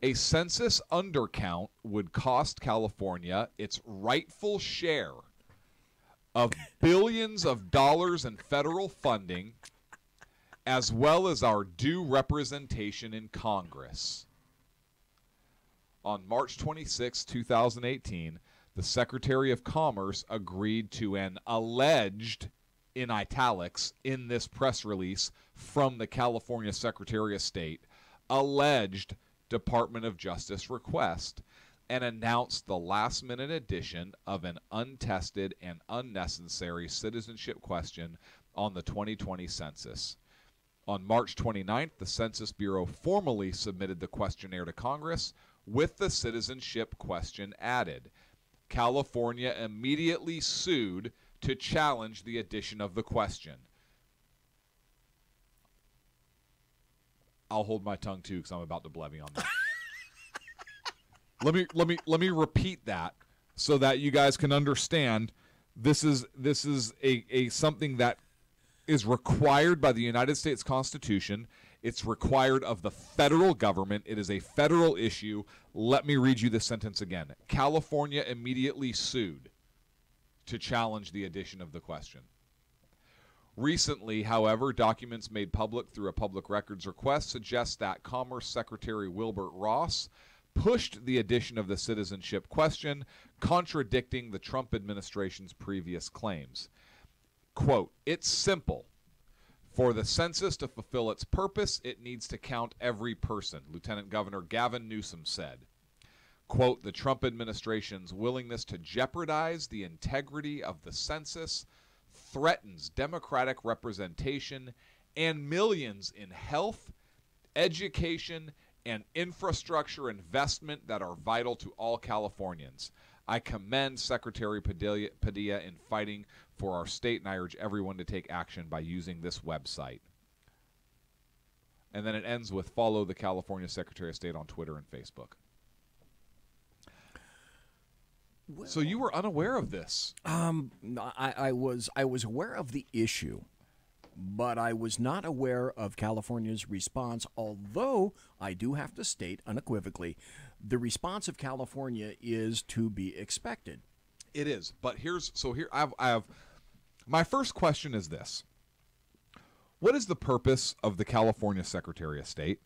A census undercount would cost California its rightful share of billions of dollars in federal funding, as well as our due representation in Congress. On March 26, 2018, the Secretary of Commerce agreed to an alleged, in italics, in this press release from the California Secretary of State, alleged Department of Justice request, and announced the last-minute addition of an untested and unnecessary citizenship question on the 2020 census. On March 29th, the Census Bureau formally submitted the questionnaire to Congress with the citizenship question added. California immediately sued to challenge the addition of the question. I'll hold my tongue too because I'm about to blevy on that. Let me repeat that so that you guys can understand. This is a something that is required by the United States Constitution. It's required of the federal government. It is a federal issue. Let me read you this sentence again. California immediately sued to challenge the addition of the question. Recently, however, documents made public through a public records request suggest that Commerce Secretary Wilbur Ross pushed the addition of the citizenship question, contradicting the Trump administration's previous claims. Quote, "It's simple. For the census to fulfill its purpose, it needs to count every person," Lieutenant Governor Gavin Newsom said. Quote, "The Trump administration's willingness to jeopardize the integrity of the census threatens democratic representation and millions in health, education, and infrastructure investment that are vital to all Californians. I commend Secretary Padilla in fighting for our state, and I urge everyone to take action by using this website." And then it ends with follow the California Secretary of State on Twitter and Facebook. Well, so you were unaware of this? I was aware of the issue, but I was not aware of California's response, although I do have to state unequivocally the response of California is to be expected. It is, but here I have my first question is this. What is the purpose of the California Secretary of State?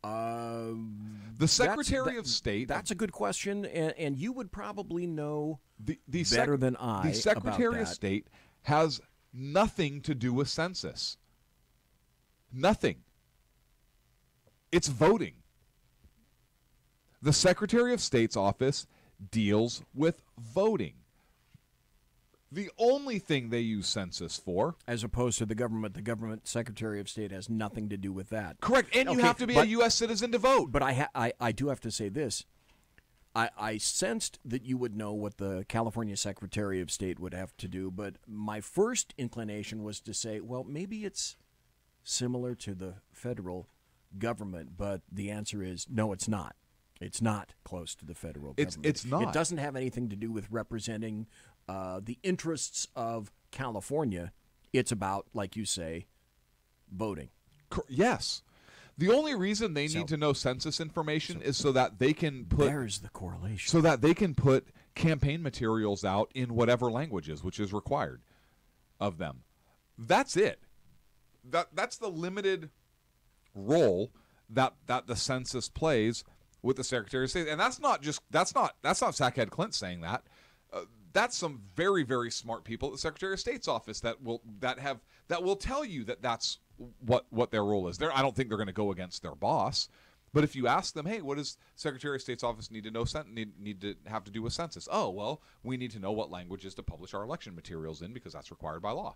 The Secretary of State. That's a good question, and you would probably know better than I. The Secretary about of that. State has nothing to do with census. Nothing. It's voting. The Secretary of State's office deals with voting. The only thing they use census for, as opposed to the government Secretary of State has nothing to do with that. Correct, and you have to be a U.S. citizen to vote. But I do have to say this. I sensed that you would know what the California Secretary of State would have to do, but my first inclination was to say, well, maybe it's similar to the federal government, but the answer is no, it's not. It's not close to the federal government. It's not. It doesn't have anything to do with representing the interests of California. It's about, like you say, voting. Yes. The only reason they need to know census information is so that they can put... There's the correlation. So that they can put campaign materials out in whatever languages, which is required of them. That's it. That's the limited role that the census plays with the Secretary of State. And that's not Sackhead Clint saying that. That's some very, very smart people at the Secretary of State's office that will tell you that that's what their role is. I don't think they're going to go against their boss, but if you ask them, hey, what does Secretary of State's office need to know? Need to have to do with census? Oh, well, we need to know what languages to publish our election materials in because that's required by law.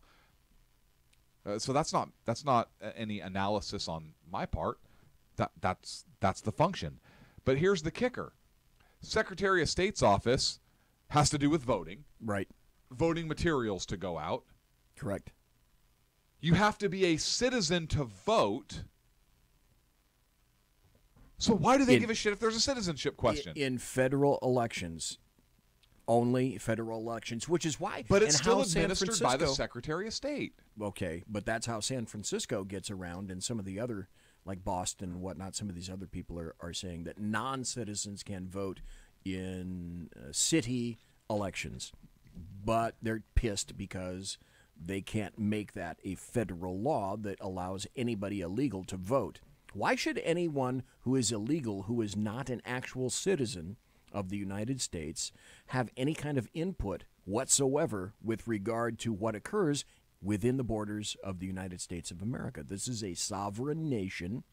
So that's not any analysis on my part. That's the function. But here's the kicker: Secretary of State's office has to do with voting. Right. Voting materials to go out. Correct. You have to be a citizen to vote. So why do they give a shit if there's a citizenship question? In federal elections, only federal elections, which is why. But it's still administered by the Secretary of State. Okay, but that's how San Francisco gets around, and some of the other, like Boston and whatnot, some of these other people are saying that non-citizens can vote in city elections. But they're pissed because they can't make that a federal law that allows anybody illegal to vote. Why should anyone who is illegal, who is not an actual citizen of the United States, have any kind of input whatsoever with regard to what occurs within the borders of the United States of America? This is a sovereign nation,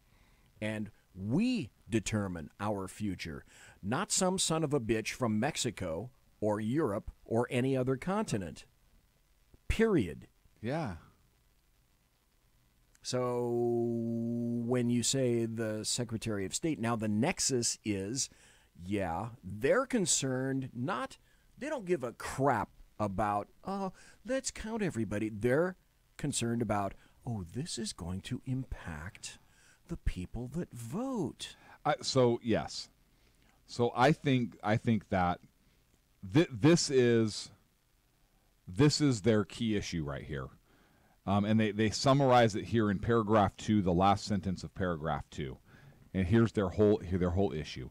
and we determine our future, not some son of a bitch from Mexico or Europe or any other continent. Period. Yeah. So when you say the Secretary of State, now the nexus is, yeah, they're concerned not, they don't give a crap about, let's count everybody. They're concerned about, this is going to impact the people that vote. So yes. So I think that this is their key issue right here. And they summarize it here in paragraph 2, the last sentence of paragraph 2. And here's their whole issue.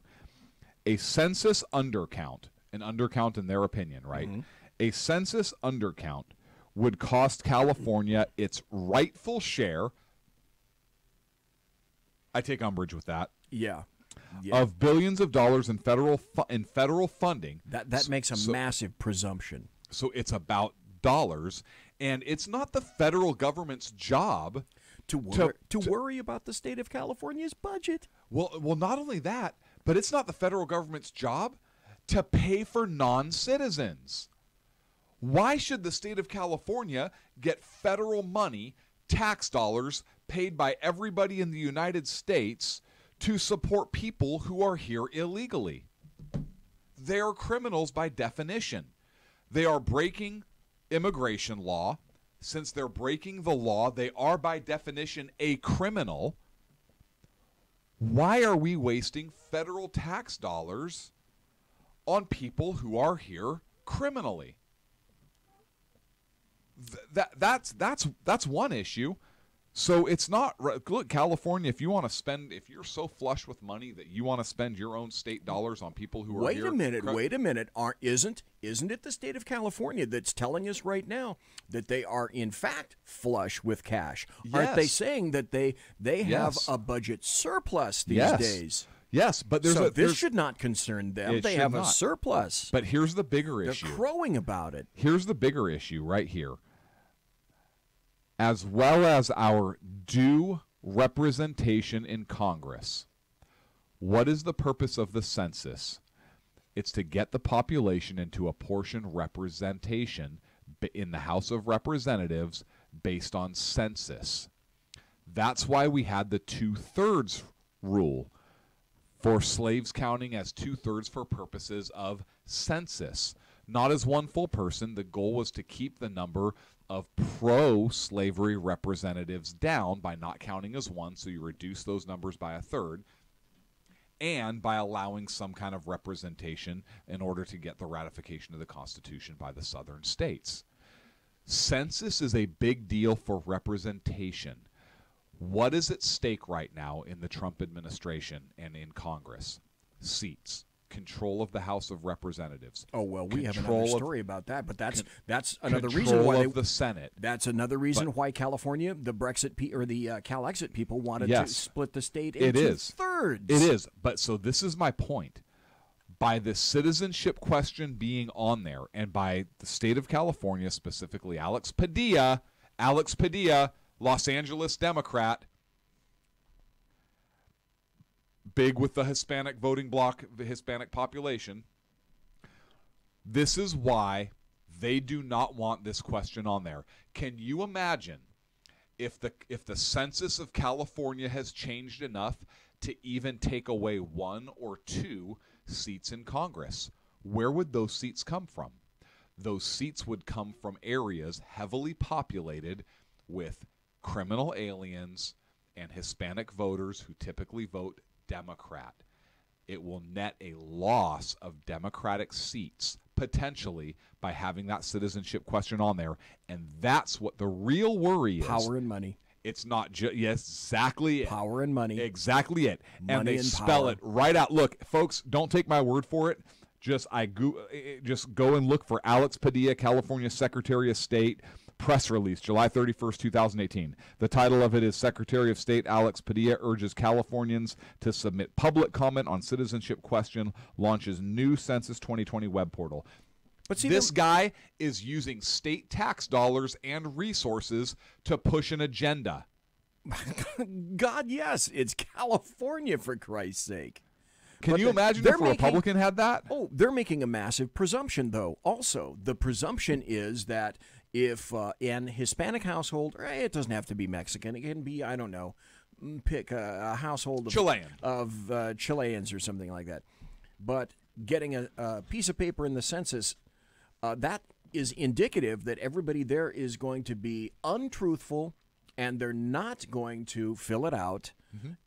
A census undercount, an undercount in their opinion, right? Mm-hmm. A census undercount would cost California its rightful share. I take umbrage with that. Yeah. Of billions of dollars in federal funding. That makes a massive presumption. So it's about dollars, and it's not the federal government's job to worry about the state of California's budget. Well, not only that, but it's not the federal government's job to pay for non-citizens. Why should the state of California get federal money, tax dollars, paid by everybody in the United States to support people who are here illegally? They are criminals by definition. They are breaking immigration law. Since they're breaking the law, they are by definition a criminal. Why are we wasting federal tax dollars on people who are here criminally? That's one issue. So it's not, look, California, if you're so flush with money that you want to spend your own state dollars on people who are here. Wait a minute. Isn't it the state of California that's telling us right now that they are in fact flush with cash? Yes. Aren't they saying that they have a budget surplus these days? Yes, but this should not concern them. They have a surplus. But here's the bigger issue. They're crowing about it. Here's the bigger issue right here. As well as our due representation in Congress. What is the purpose of the census? It's to get the population into a portion representation in the House of Representatives based on census. That's why we had the 2/3 rule for slaves counting as 2/3 for purposes of census. Not as one full person. The goal was to keep the number of pro-slavery representatives down by not counting as one, so you reduce those numbers by 1/3, and by allowing some kind of representation in order to get the ratification of the Constitution by the southern states. Census is a big deal for representation. What is at stake right now in the Trump administration and in Congress? Seats. Control of the House of Representatives. Oh, well, we have another story about that, but that's another reason why the Senate. That's another reason why California, the Brexit or the Cal-Exit people wanted to split the state into thirds. It is. But so this is my point. By the citizenship question being on there, and by the state of California, specifically Alex Padilla, Los Angeles Democrat, big with the Hispanic voting bloc, the Hispanic population. This is why they do not want this question on there. Can you imagine if the census of California has changed enough to even take away 1 or 2 seats in Congress? Where would those seats come from? Those seats would come from areas heavily populated with criminal aliens and Hispanic voters who typically vote Democrat. It will net a loss of Democratic seats potentially by having that citizenship question on there, and that's what the real worry is. Power and money. It's not just, yes, exactly it. Power and money. Exactly it. Money and they and spell power. it right out. Look, folks, don't take my word for it. Just go and look for Alex Padilla, California Secretary of State, press release, July 31st, 2018. The title of it is Secretary of State Alex Padilla urges Californians to submit public comment on citizenship question, launches new Census 2020 web portal. But see, this guy is using state tax dollars and resources to push an agenda. God, yes, it's California, for Christ's sake. Can you imagine if a Republican had that? Oh, they're making a massive presumption, though. Also, the presumption is that if in Hispanic household, it doesn't have to be Mexican. It can be, I don't know, pick a household of Chilean. Of Chileans or something like that. But getting a piece of paper in the census, that is indicative that everybody there is going to be untruthful, and they're not going to fill it out.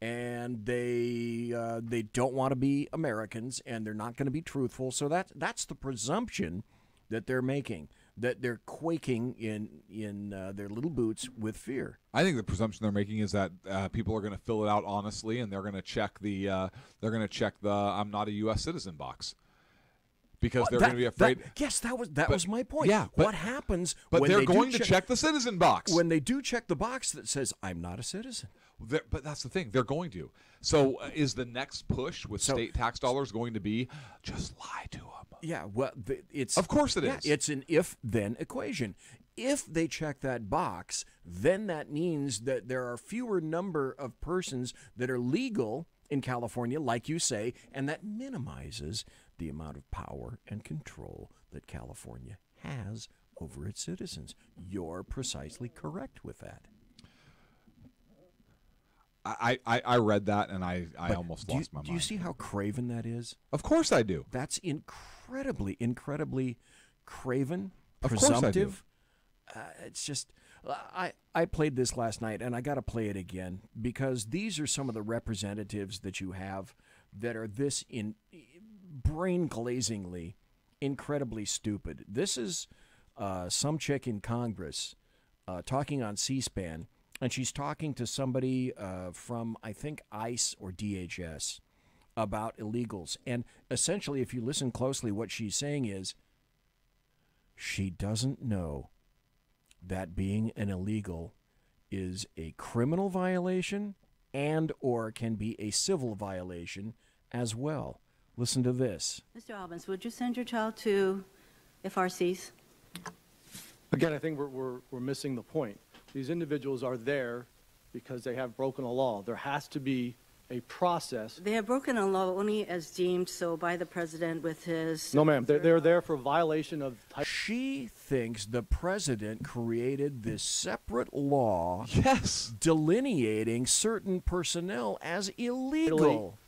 And they don't want to be Americans, and they're not going to be truthful. So that's the presumption that they're making, that they're quaking in their little boots with fear. I think the presumption they're making is that people are going to fill it out honestly, and they're going to check the I'm not a U.S. citizen box. Because they're going to be afraid. That was my point. Yeah, what happens? But when they're they going to check the citizen box. When they do check the box that says I'm not a citizen. But that's the thing. They're going to. So is the next push with state tax dollars going to be just lie to them? Yeah. Well, it's of course it is. It's an if-then equation. If they check that box, then that means that there are fewer number of persons that are legal in California, like you say, and that minimizes the amount of power and control that California has over its citizens. You're precisely correct with that. I read that, and I almost lost my mind. Do you see how craven that is? Of course I do. That's incredibly craven, of presumptive. Course I do. It's just... I played this last night, and I got to play it again, because these are some of the representatives that you have that are this brain-glazingly incredibly stupid. This is some chick in Congress talking on C-SPAN, and she's talking to somebody from, I think, ICE or DHS about illegals. And essentially, if you listen closely, what she's saying is she doesn't know that being an illegal is a criminal violation and or can be a civil violation as well. Listen to this. Mr. Albans, would you send your child to FRCs? Again, I think we're missing the point. These individuals are there because they have broken a law. There has to be a process. They have broken a law only as deemed so by the president with his... No, ma'am. They're there for violation of... She thinks the president created this separate law delineating certain personnel as illegal.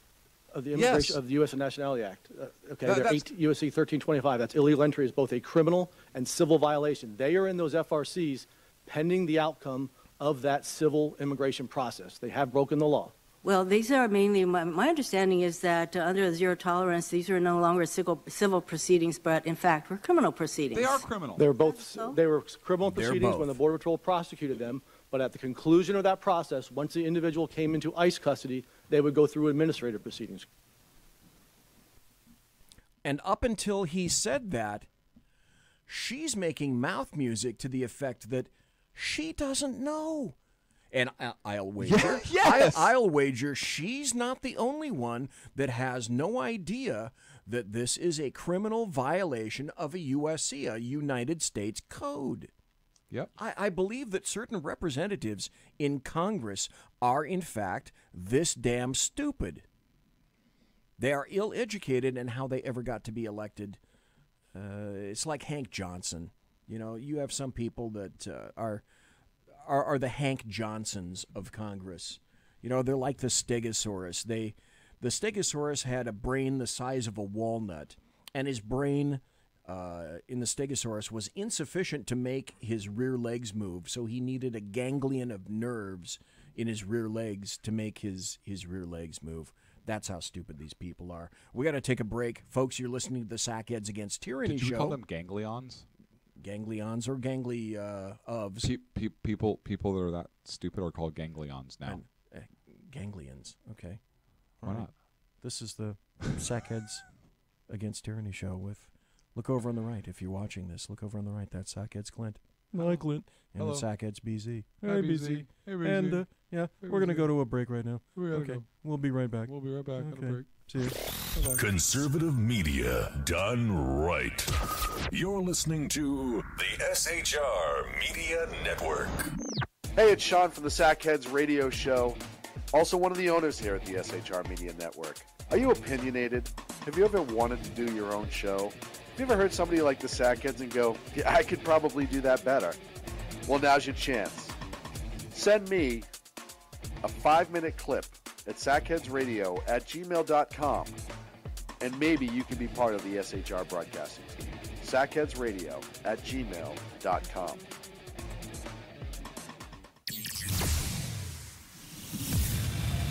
Of the Immigration of the U.S. and Nationality Act. U.S.C. 1325. That's illegal entry is both a criminal and civil violation. They are in those FRCs pending the outcome of that civil immigration process. They have broken the law. Well, these are mainly, my understanding is that under zero tolerance, these are no longer civil proceedings, but in fact, were criminal proceedings. They are criminal. They were both. They were criminal proceedings when the Border Patrol prosecuted them, but at the conclusion of that process, once the individual came into ICE custody, they would go through administrative proceedings. And up until he said that, she's making mouth music to the effect that she doesn't know. And I'll wager, I'll wager she's not the only one that has no idea that this is a criminal violation of a USC, a United States Code. Yep. I believe that certain representatives in Congress are, in fact, this damn stupid. They are ill-educated in how they ever got to be elected. It's like Hank Johnson. You know, you have some people that are the Hank Johnsons of Congress. You know, they're like the Stegosaurus. The Stegosaurus had a brain the size of a walnut, and his brain in the Stegosaurus was insufficient to make his rear legs move, so he needed a ganglion of nerves in his rear legs to make his rear legs move. That's how stupid these people are. We got to take a break. Folks, you're listening to the Sackheads Against Tyranny show. Did you call them ganglions? Ganglions or ofs. People that are that stupid are called ganglions now. Ganglions, okay. Why not? This is the Sackheads Against Tyranny show with, look over on the right if you're watching this. Look over on the right. That's Sackhead's Clint. Hi, Clint. And Hello. the Sackhead's BZ. Hi, Hi, BZ. Hey, BZ. And, yeah, Hey, we're going to BZ. go to a break right now. Okay. Go. We'll be right back. We'll be right back. Okay. On a break. See you. Bye-bye. Conservative media done right. You're listening to the SHR Media Network. Hey, it's Sean from the Sackheads Radio Show, also one of the owners here at the SHR Media Network. Are you opinionated? Have you ever wanted to do your own show? Have you ever heard somebody like the Sackheads and go, yeah, I could probably do that better? Well, now's your chance. Send me a 5-minute clip at sackheadsradio@gmail.com, and maybe you can be part of the SHR broadcasting team. sackheadsradio@gmail.com.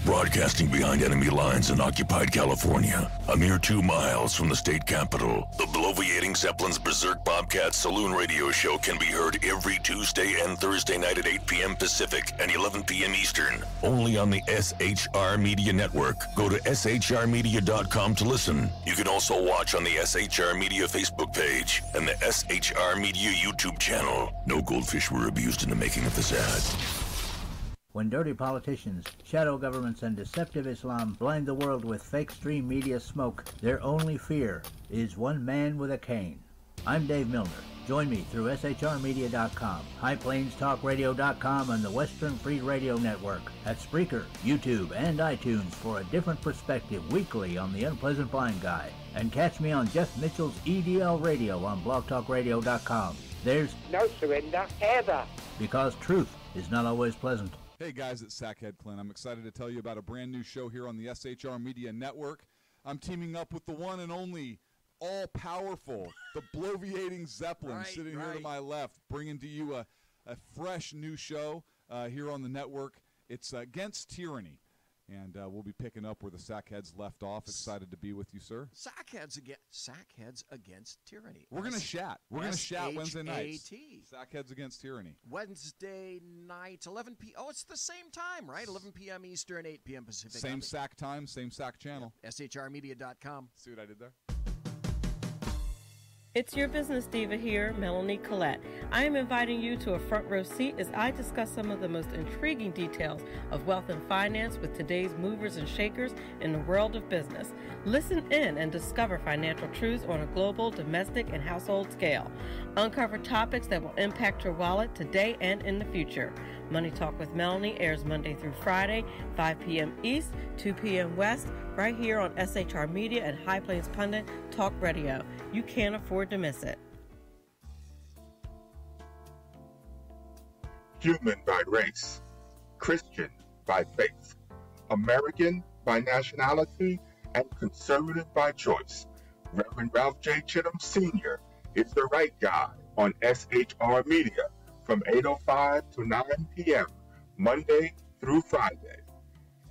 Broadcasting behind enemy lines in occupied California, a mere 2 miles from the state capitol, the bloviating Zeppelin's Berserk Bobcat Saloon Radio Show can be heard every Tuesday and Thursday night at 8 p.m. Pacific and 11 p.m. Eastern, only on the SHR Media Network. Go to shrmedia.com to listen. You can also watch on the SHR Media Facebook page and the SHR Media YouTube channel. No goldfish were abused in the making of this ad. When dirty politicians, shadow governments, and deceptive Islam blind the world with fake stream media smoke, their only fear is one man with a cane. I'm Dave Milner. Join me through shrmedia.com, highplanestalkradio.com, and the Western Free Radio Network at Spreaker, YouTube, and iTunes for a different perspective weekly on the Unpleasant Blind Guy. And catch me on Jeff Mitchell's EDL Radio on blogtalkradio.com. There's no surrender ever. Because truth is not always pleasant. Hey guys, it's Sackhead Clint. I'm excited to tell you about a brand new show here on the SHR Media Network. I'm teaming up with the one and only all-powerful, the bloviating Zeppelin, sitting here to my left, bringing to you a fresh new show here on the network. It's Against Tyranny, and we'll be picking up where the Sackheads left off. Excited to be with you, sir. Sackheads against Tyranny. We're going to chat. We're going to chat Wednesday nights. Sackheads Against Tyranny. Wednesday nights, 11 p.m. Oh, it's the same time, right? 11 p.m. Eastern, 8 p.m. Pacific. Same SAC time, same SAC channel. Yeah. SHRmedia.com. See what I did there? It's your business diva here, Melanie Collette. I am inviting you to a front row seat as I discuss some of the most intriguing details of wealth and finance with today's movers and shakers in the world of business. Listen in and discover financial truths on a global, domestic, and household scale. Uncover topics that will impact your wallet today and in the future. Money Talk with Melanie airs Monday through Friday, 5 p.m. East, 2 p.m. West, right here on SHR Media and High Plains Pundit Talk Radio. You can't afford to miss it. Human by race, Christian by faith, American by nationality, and conservative by choice. Reverend Ralph J. Chittum Sr. is the right guy on SHR Media from 8:05 to 9 p.m. Monday through Friday.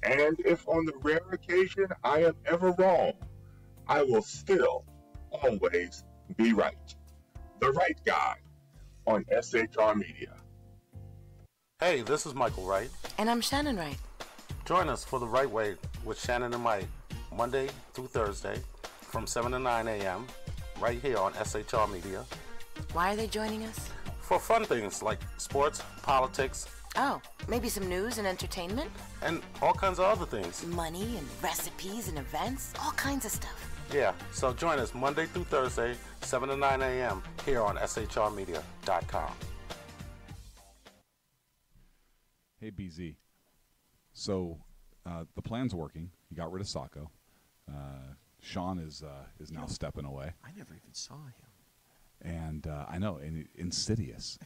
And if on the rare occasion I am ever wrong, I will still always be right. The right guy on SHR Media. Hey, this is Michael Wright. And I'm Shannon Wright. Join us for The Right Way with Shannon and Mike, Monday through Thursday from 7 to 9 a.m. right here on SHR Media. Why are they joining us? For fun things like sports, politics. Oh, maybe some news and entertainment? And all kinds of other things. Money and recipes and events, all kinds of stuff. Yeah, so join us Monday through Thursday, 7 to 9 a.m. here on shrmedia.com. Hey, BZ. So the plan's working. You got rid of Sacco. Sean is now stepping away. I never even saw him. And I know, and insidious.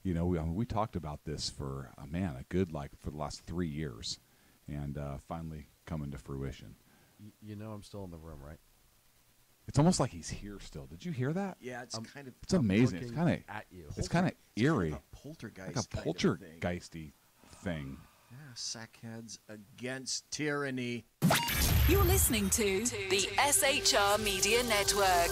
You know, we talked about this for, for the last 3 years, and finally coming to fruition. You know I'm still in the room, right? It's almost like he's here still. Did you hear that? Yeah, it's kind of. It's amazing. It's kind of at you. It's kind of eerie. Kind of a poltergeist. Like a poltergeisty thing. Yeah, Sackheads Against Tyranny. You're listening to the SHR Media Network.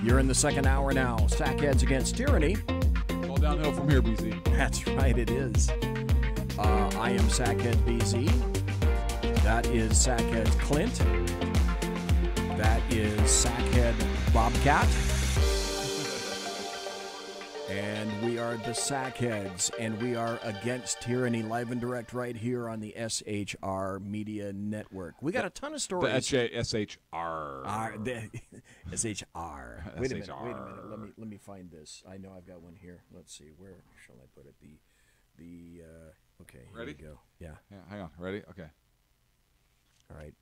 You're in the second hour now. Sackheads Against Tyranny. It's all downhill from here, BZ. That's right, it is. I am Sackhead BZ. That is Sackhead Clint. That is Sackhead Bobcat. And we are the Sackheads, and we are against tyranny, live and direct right here on the SHR Media Network. We got a ton of stories. The SHR. SHR. Wait a minute. Let me find this. I know I've got one here. Let's see. Where shall I put it? Okay. Here Ready? we go. Yeah. Hang on. Ready? Okay. All right.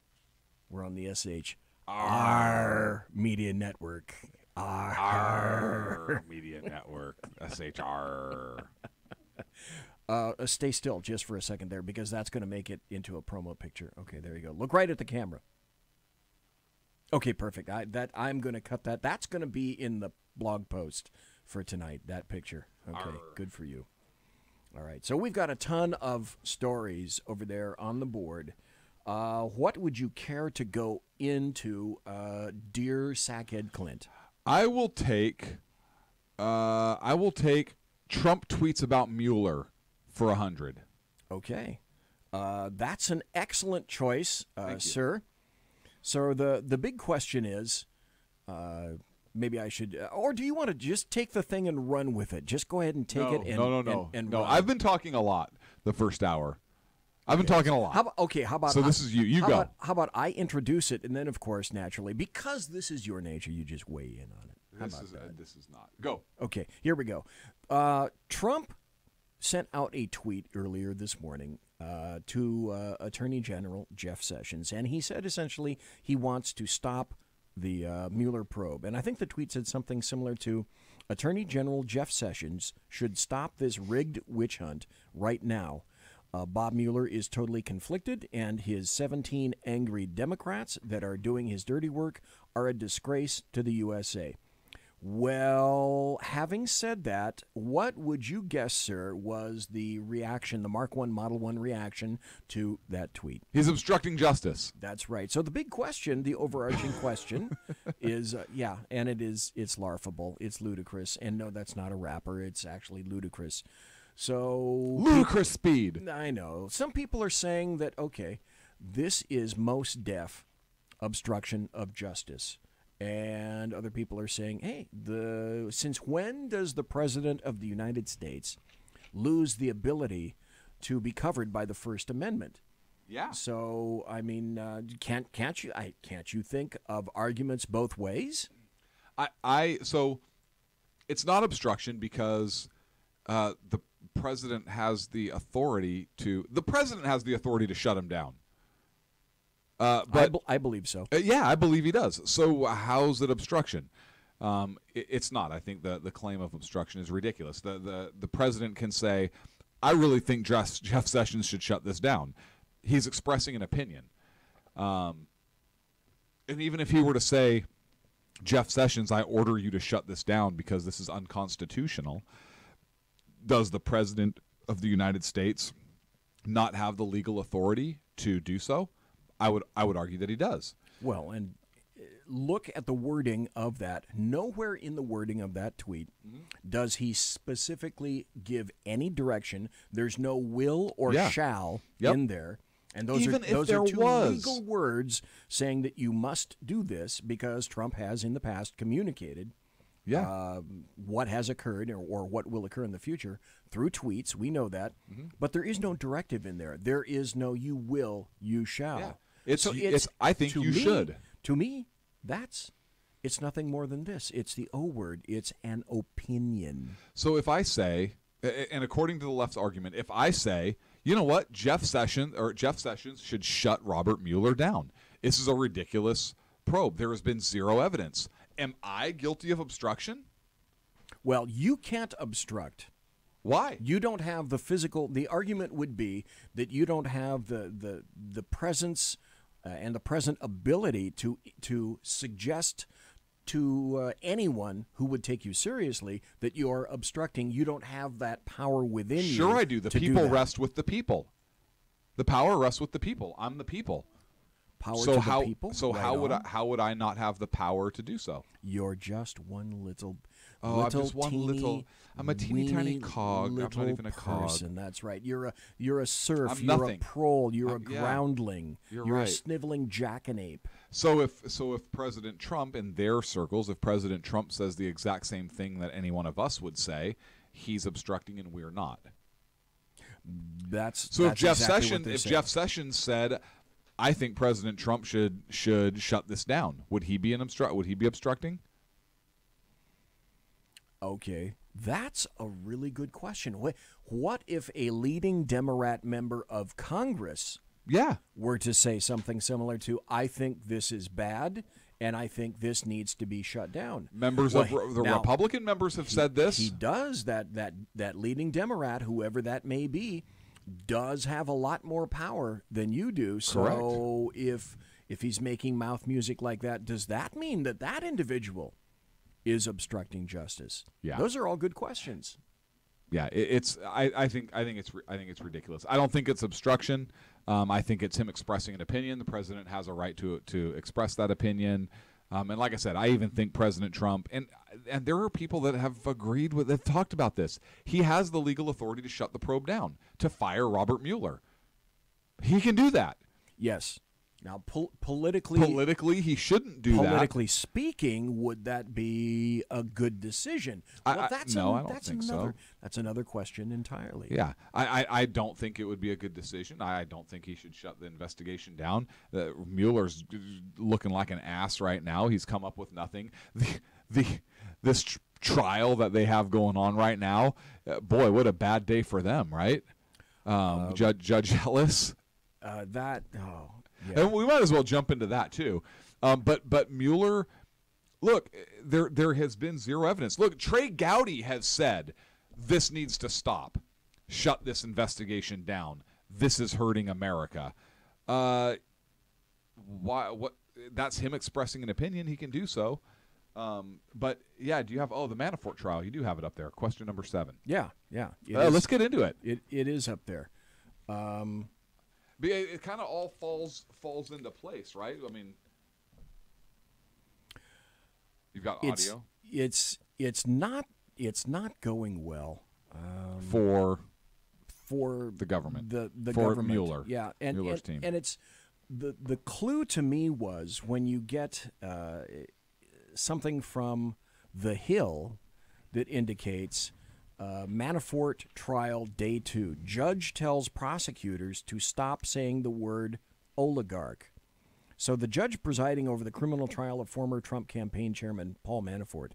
We're on the SHR Media Network. R Media Network. SHR. Stay still just for a second there, because that's going to make it into a promo picture. Okay, there you go. Look right at the camera. Okay, perfect. I'm going to cut that. That's going to be in the blog post for tonight, that picture. Okay, good for you. All right, so we've got a ton of stories over there on the board. What would you care to go into, dear Sackhead Clint? I will take Trump tweets about Mueller for 100. Okay. That's an excellent choice, sir. So the big question is, maybe I should, or do you want to just take the thing and run with it? Just go ahead and take it and No. Run. I've been talking a lot the first hour. I've been talking a lot. How about So this is you. You go. How about I introduce it, and then, of course, naturally, because this is your nature, you just weigh in on it. How about that? This is not. Go. Okay, here we go. Trump sent out a tweet earlier this morning to Attorney General Jeff Sessions, and he said essentially he wants to stop the Mueller probe. And I think the tweet said something similar to, Attorney General Jeff Sessions should stop this rigged witch hunt right now. Bob Mueller is totally conflicted, and his 17 angry Democrats that are doing his dirty work are a disgrace to the USA. Well, having said that, what would you guess, sir, was the reaction, the Mark I Model 1 reaction to that tweet? He's obstructing justice. That's right. So the big question, the overarching question is, and it's laughable, it's ludicrous, and no, that's not a rapper, it's actually ludicrous. So ludicrous speed. I know. Some people are saying that, okay, this is most def obstruction of justice. And other people are saying, hey, since when does the President of the United States lose the ability to be covered by the First Amendment? Yeah. So, I mean, can't you think of arguments both ways? So it's not obstruction because the president has the authority to shut him down. But I believe so. Yeah, I believe he does. So how's it obstruction? It's not. I think the claim of obstruction is ridiculous. The president can say, I really think Jeff Sessions should shut this down. He's expressing an opinion. And even if he were to say, Jeff Sessions, I order you to shut this down because this is unconstitutional, does the President of the United States not have the legal authority to do so? I would argue that he does. Well, and look at the wording of that. Nowhere in the wording of that tweet does he specifically give any direction. There's no will or shall in there. And those are two legal words saying that you must do this because Trump has in the past communicated what has occurred or what will occur in the future through tweets. We know that. But there is no directive in there. There is no you will, you shall. Yeah. I think you should. To me, it's nothing more than this. It's the O word. It's an opinion. So if I say, and according to the left's argument, if I say, you know what, Jeff Sessions should shut Robert Mueller down. This is a ridiculous probe. There has been zero evidence. Am I guilty of obstruction? Well, you can't obstruct. Why? You don't have the physical. The argument would be that you don't have the presence and the present ability to suggest to anyone who would take you seriously that you're obstructing. You don't have that power within you. Sure I do. The people rest with the people. The power rests with the people. I'm the people. Power to the people? So right how would I not have the power to do so? You're just one little... Oh, I'm just one little. I'm a teeny tiny cog. I'm not even a person. cog. That's right. You're a serf. I'm you're nothing. a prole. You're a Yeah. groundling. You're a right. sniveling jackanape. So if President Trump, in their circles, if President Trump says the exact same thing that any one of us would say, he's obstructing and we're not. That's so. If Jeff exactly Sessions, what if they're Jeff saying. Sessions said, "I think President Trump should shut this down," would he be Would he be obstructing? Okay, that's a really good question. What if a leading Democrat member of Congress were to say something similar to, I think this is bad, and I think this needs to be shut down? Members of the Republican members have said this. He does. That leading Democrat, whoever that may be, does have a lot more power than you do. So if he's making mouth music like that, does that mean that individual is obstructing justice? Yeah, those are all good questions. Yeah, I think it's ridiculous. I don't think it's obstruction. I think it's him expressing an opinion. The president has a right to express that opinion. And like I said, I even think President Trump and there are people that have agreed with, that talked about this. He has the legal authority to shut the probe down, to fire Robert Mueller. He can do that. Yes. Now, politically, he shouldn't do that. Politically speaking, would that be a good decision? Well, I don't think so. That's another question entirely. Yeah, I don't think it would be a good decision. I don't think he should shut the investigation down. Mueller's looking like an ass right now. He's come up with nothing. This trial that they have going on right now, boy, what a bad day for them, right? Judge Ellis. Yeah. And we might as well jump into that too. But Mueller, look, there has been zero evidence. Look, Trey Gowdy has said this needs to stop. Shut this investigation down. This is hurting America. Why? What? That's him expressing an opinion. He can do so. But yeah, do you have the Manafort trial? You do have it up there. Question number 7. Yeah. Let's get into it. It is up there. It kind of all falls into place, right? I mean, you've got audio. It's not going well for the government. The for government. Mueller. Yeah, Mueller's team. And it's the clue to me was when you get something from The Hill that indicates. Manafort trial day 2. Judge tells prosecutors to stop saying the word oligarch. So the judge presiding over the criminal trial of former Trump campaign chairman Paul Manafort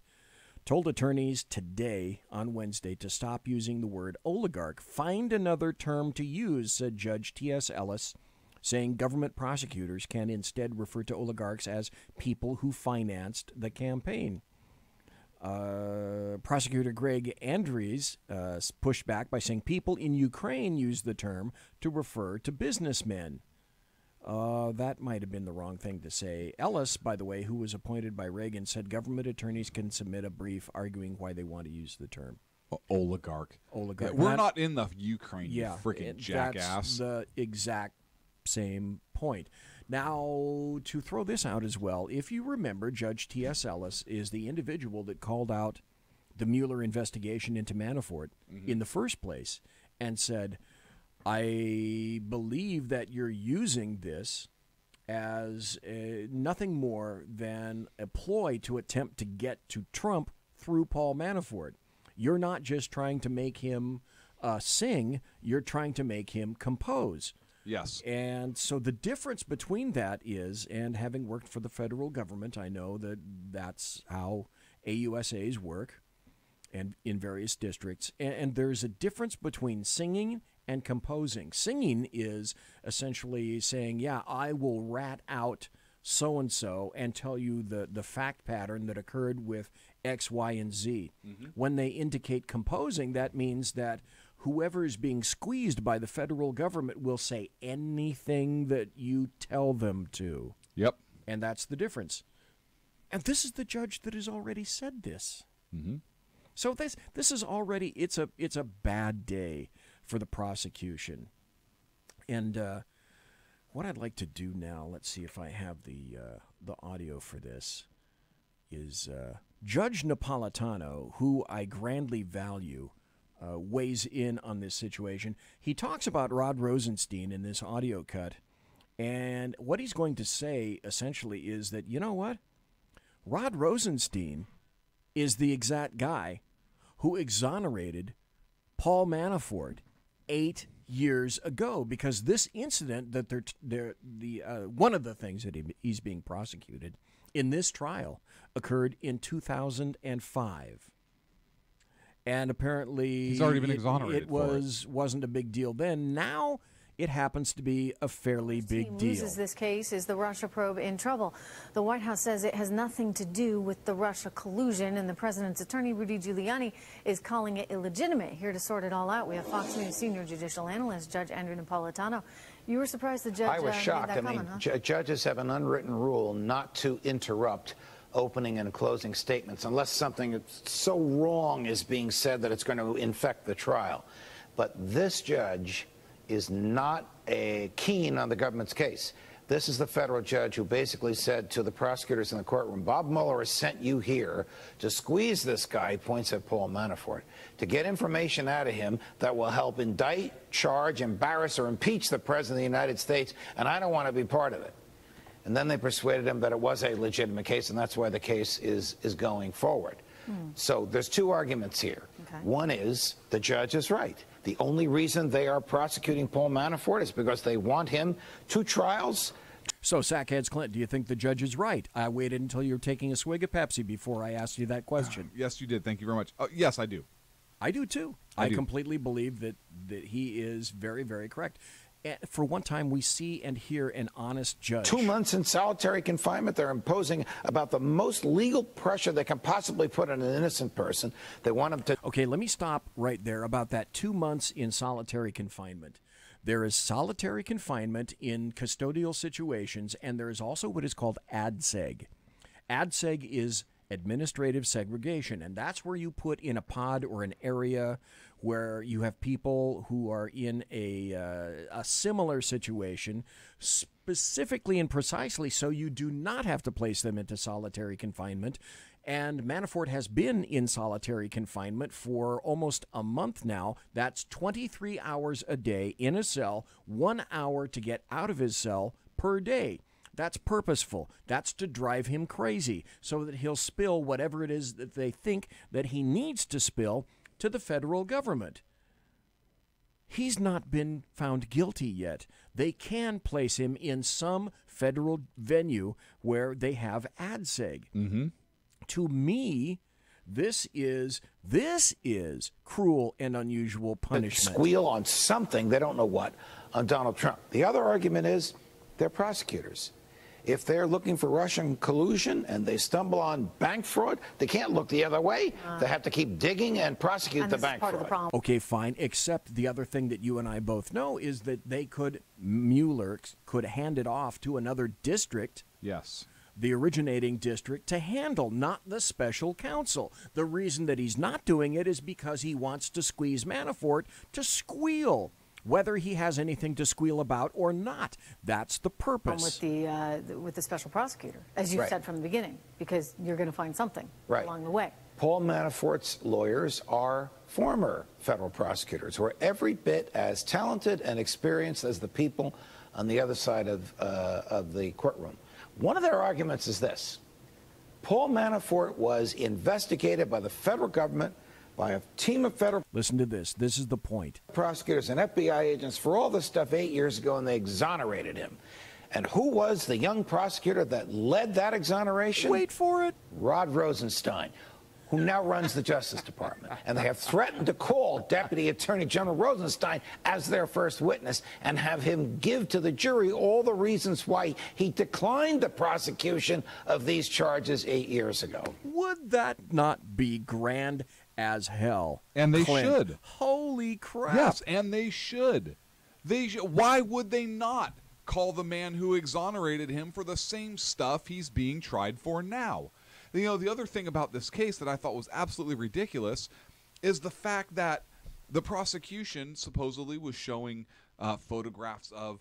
told attorneys today on Wednesday to stop using the word oligarch. Find another term to use, said Judge T.S. Ellis, saying government prosecutors can instead refer to oligarchs as people who financed the campaign. Prosecutor Greg Andres pushed back by saying people in Ukraine use the term to refer to businessmen. That might have been the wrong thing to say. Ellis, by the way, who was appointed by Reagan, said government attorneys can submit a brief arguing why they want to use the term. Oligarch. Oligarch. Yeah, we're not in the Ukraine, you freaking jackass. That's the exact same point. Now, to throw this out as well, if you remember, Judge T.S. Ellis is the individual that called out the Mueller investigation into Manafort in the first place and said, I believe that you're using this as nothing more than a ploy to attempt to get to Trump through Paul Manafort. You're not just trying to make him sing, you're trying to make him compose. Yes. And so the difference between that is, and having worked for the federal government, I know that that's how AUSAs work and in various districts. And there's a difference between singing and composing. Singing is essentially saying, yeah, I will rat out so-and-so and tell you the fact pattern that occurred with X, Y, and Z. When they indicate composing, that means that whoever is being squeezed by the federal government will say anything that you tell them to. Yep. And that's the difference. And this is the judge that has already said this. So this is already, it's a bad day for the prosecution. And what I'd like to do now, let's see if I have the audio for this, is Judge Napolitano, who I grandly value, weighs in on this situation. He talks about Rod Rosenstein in this audio cut, and what he's going to say essentially is that, you know what? Rod Rosenstein is the exact guy who exonerated Paul Manafort 8 years ago, because this incident that one of the things that he's being prosecuted in this trial occurred in 2005. And apparently he's already been exonerated. It wasn't a big deal then. Now it happens to be a fairly big deal. Loses this case, is the Russia probe in trouble? The White House says it has nothing to do with the Russia collusion, and the president's attorney, Rudy Giuliani, is calling it illegitimate. Here to sort it all out, we have Fox News senior judicial analyst, Judge Andrew Napolitano. You were surprised the judge I was shocked. made that comment, huh? Judges have an unwritten rule not to interrupt opening and closing statements unless something so wrong is being said that it's going to infect the trial. But this judge is not keen on the government's case. This is the federal judge who basically said to the prosecutors in the courtroom, Bob Mueller has sent you here to squeeze this guy, points at Paul Manafort, to get information out of him that will help indict, charge, embarrass, or impeach the President of the United States, and I don't want to be part of it. And then they persuaded him that it was a legitimate case, and that's why the case is going forward. So there's two arguments here. Okay. One is the judge is right. The only reason they are prosecuting Paul Manafort is because they want him to trials. So, Sackheads Clint, do you think the judge is right? I waited until you were taking a swig of Pepsi before I asked you that question. Yes, you did. Thank you very much. Yes, I do. I do, too. I completely believe that he is very, very correct. For one time, we see and hear an honest judge. 2 months in solitary confinement. They're imposing about the most legal pressure they can possibly put on an innocent person. They want him to... Okay, let me stop right there about that 2 months in solitary confinement. There is solitary confinement in custodial situations, and there is also what is called ADSEG. ADSEG is administrative segregation, and that's where you put in a pod or an area where you have people who are in a similar situation, specifically and precisely so you do not have to place them into solitary confinement. And Manafort has been in solitary confinement for almost a month now. That's 23 hours a day in a cell, 1 hour to get out of his cell per day. That's purposeful. That's to drive him crazy so that he'll spill whatever it is that they think that he needs to spill to the federal government. He's not been found guilty yet. They can place him in some federal venue where they have ADSEG. Mm-hmm. To me, this is cruel and unusual punishment. Squeal on something, they don't know what, on Donald Trump. The other argument is they're prosecutors. If they're looking for Russian collusion and they stumble on bank fraud, they can't look the other way. They have to keep digging and prosecute the bank fraud. Okay, fine, except the other thing that you and I both know is that Mueller could hand it off to another district. Yes. The originating district to handle, not the special counsel. The reason that he's not doing it is because he wants to squeeze Manafort to squeal. Whether he has anything to squeal about or not, that's the purpose. With the special prosecutor, as you said from the beginning, because you're going to find something along the way. Paul Manafort's lawyers are former federal prosecutors who are every bit as talented and experienced as the people on the other side of the courtroom. One of their arguments is this. Paul Manafort was investigated by the federal government, by a team of federal... Listen to this. This is the point. ...prosecutors and FBI agents for all this stuff 8 years ago, and they exonerated him. And who was the young prosecutor that led that exoneration? Wait for it. Rod Rosenstein, who now runs the Justice Department. And they have threatened to call Deputy Attorney General Rosenstein as their first witness and have him give to the jury all the reasons why he declined the prosecution of these charges 8 years ago. Would that not be grand as hell? And they Clint? should. Holy crap. Yes, and they should. Why would they not call the man who exonerated him for the same stuff he's being tried for now? You know, the other thing about this case that I thought was absolutely ridiculous is the fact that the prosecution supposedly was showing photographs of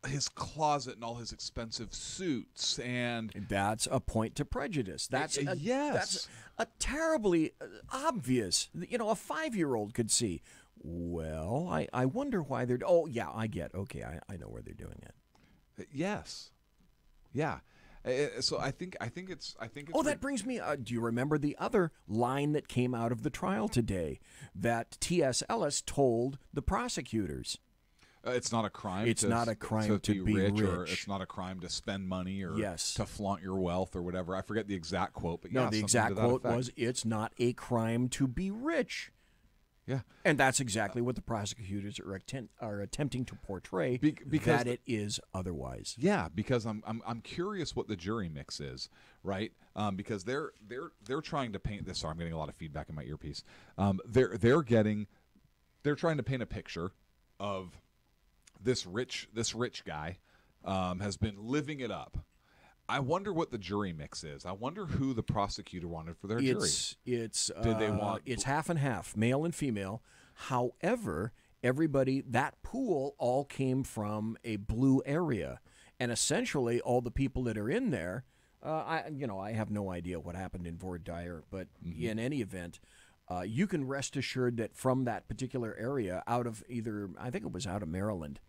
his closet and all his expensive suits, and that's a point to prejudice. That's yes. That's a terribly obvious. A 5-year-old could see. Well, I wonder why they're. Oh yeah, I get. Okay, I know where they're doing it. Yes. Yeah. So I think it's. Oh, that brings me. Do you remember the other line that came out of the trial today that T.S. Ellis told the prosecutors? It's not a crime. It's not a crime to be rich. Or it's not a crime to spend money or to flaunt your wealth or whatever. I forget the exact quote, but no, the exact quote was, "It's not a crime to be rich." Yeah, and that's exactly what the prosecutors are attempting to portray. Because that it is otherwise. Yeah, because I'm curious what the jury mix is, right? Because they're trying to paint this. Sorry, I'm getting a lot of feedback in my earpiece. They're trying to paint a picture of this rich guy has been living it up. I wonder what the jury mix is. I wonder who the prosecutor wanted for their jury. Did they want? It's half and half, male and female. However, that pool all came from a blue area, and essentially all the people that are in there. I have no idea what happened in Fort Dyer, but in any event. You can rest assured that from that particular area, I think it was out of Maryland,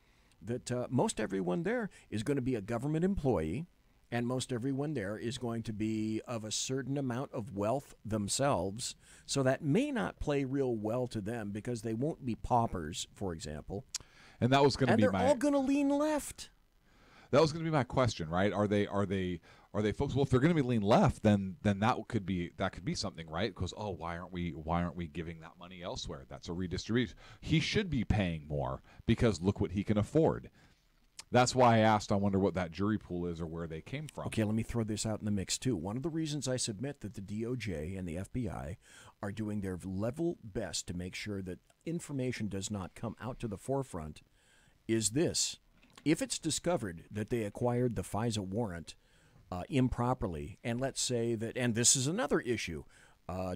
that most everyone there is going to be a government employee, and most everyone there is going to be of a certain amount of wealth themselves, so that may not play real well to them because they won't be paupers, for example. And that was going to be they're all going to lean left. That was going to be my question, right? Are they folks? Well, if they're going to be lean left, then that could be something, right? Because why aren't we giving that money elsewhere? That's a redistribution. He should be paying more because look what he can afford. That's why I asked. I wonder what that jury pool is or where they came from. Okay, let me throw this out in the mix too. One of the reasons I submit that the DOJ and the FBI are doing their level best to make sure that information does not come out to the forefront is this. If it's discovered that they acquired the FISA warrant improperly, and let's say that, and this is another issue,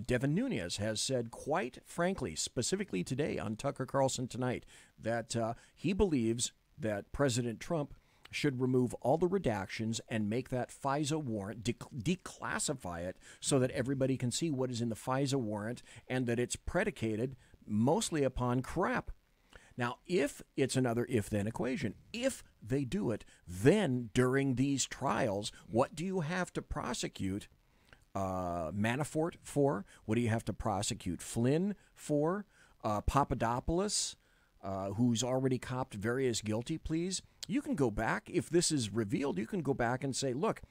Devin Nunes has said quite frankly, specifically today on Tucker Carlson Tonight, that he believes that President Trump should remove all the redactions and make that FISA warrant, declassify it so that everybody can see what is in the FISA warrant and that it's predicated mostly upon crap. Now, if it's another if-then equation, if they do it, then during these trials, what do you have to prosecute Manafort for? What do you have to prosecute Flynn for? Papadopoulos, who's already copped various guilty pleas? You can go back, if this is revealed, you can go back and say, look,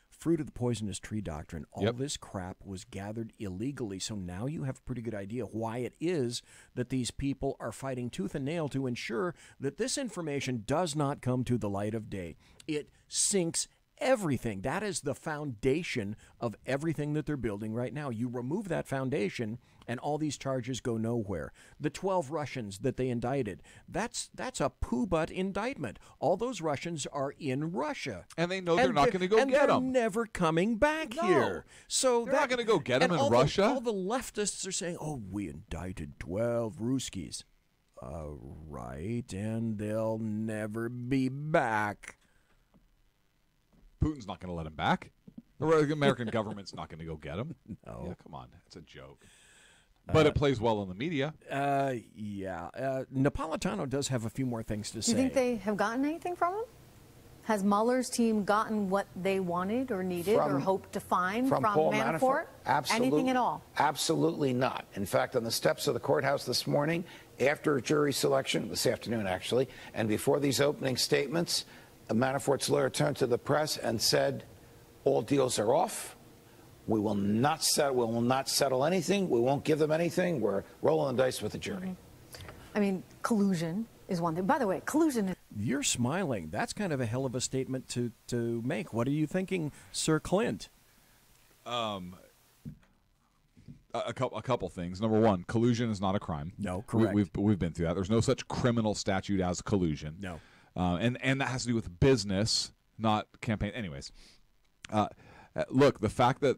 fruit of the poisonous tree doctrine, all this crap was gathered illegally, so now you have a pretty good idea why it is that these people are fighting tooth and nail to ensure that this information does not come to the light of day. It sinks everything. That is the foundation of everything that they're building right now. You remove that foundation, and all these charges go nowhere. The 12 Russians that they indicted, that's a poo-butt indictment. All those Russians are in Russia. And they know they're not going to go get them. And they're never coming back here. So they're not going to go get them in Russia. All the leftists are saying, we indicted 12 Ruskies. Right, and they'll never be back. Putin's not going to let him back. The American government's not going to go get him. No. Yeah, come on. It's a joke. But it plays well in the media. Napolitano does have a few more things to say. Do you think they have gotten anything from him? Has Mueller's team gotten what they wanted or needed or hoped to find from Paul Manafort? Absolutely. Anything at all? Absolutely not. In fact, on the steps of the courthouse this morning, after jury selection, this afternoon actually, and before these opening statements, Manafort's lawyer turned to the press and said, all deals are off. We will not settle anything. We won't give them anything. We're rolling the dice with the jury. I mean, collusion is one thing. By the way, collusion is... You're smiling. That's kind of a hell of a statement to make. What are you thinking, Sir Clint? A couple things. Number one, collusion is not a crime. No, correct. We've been through that. There's no such criminal statute as collusion. No. And that has to do with business, not campaign. Anyways, look, the fact that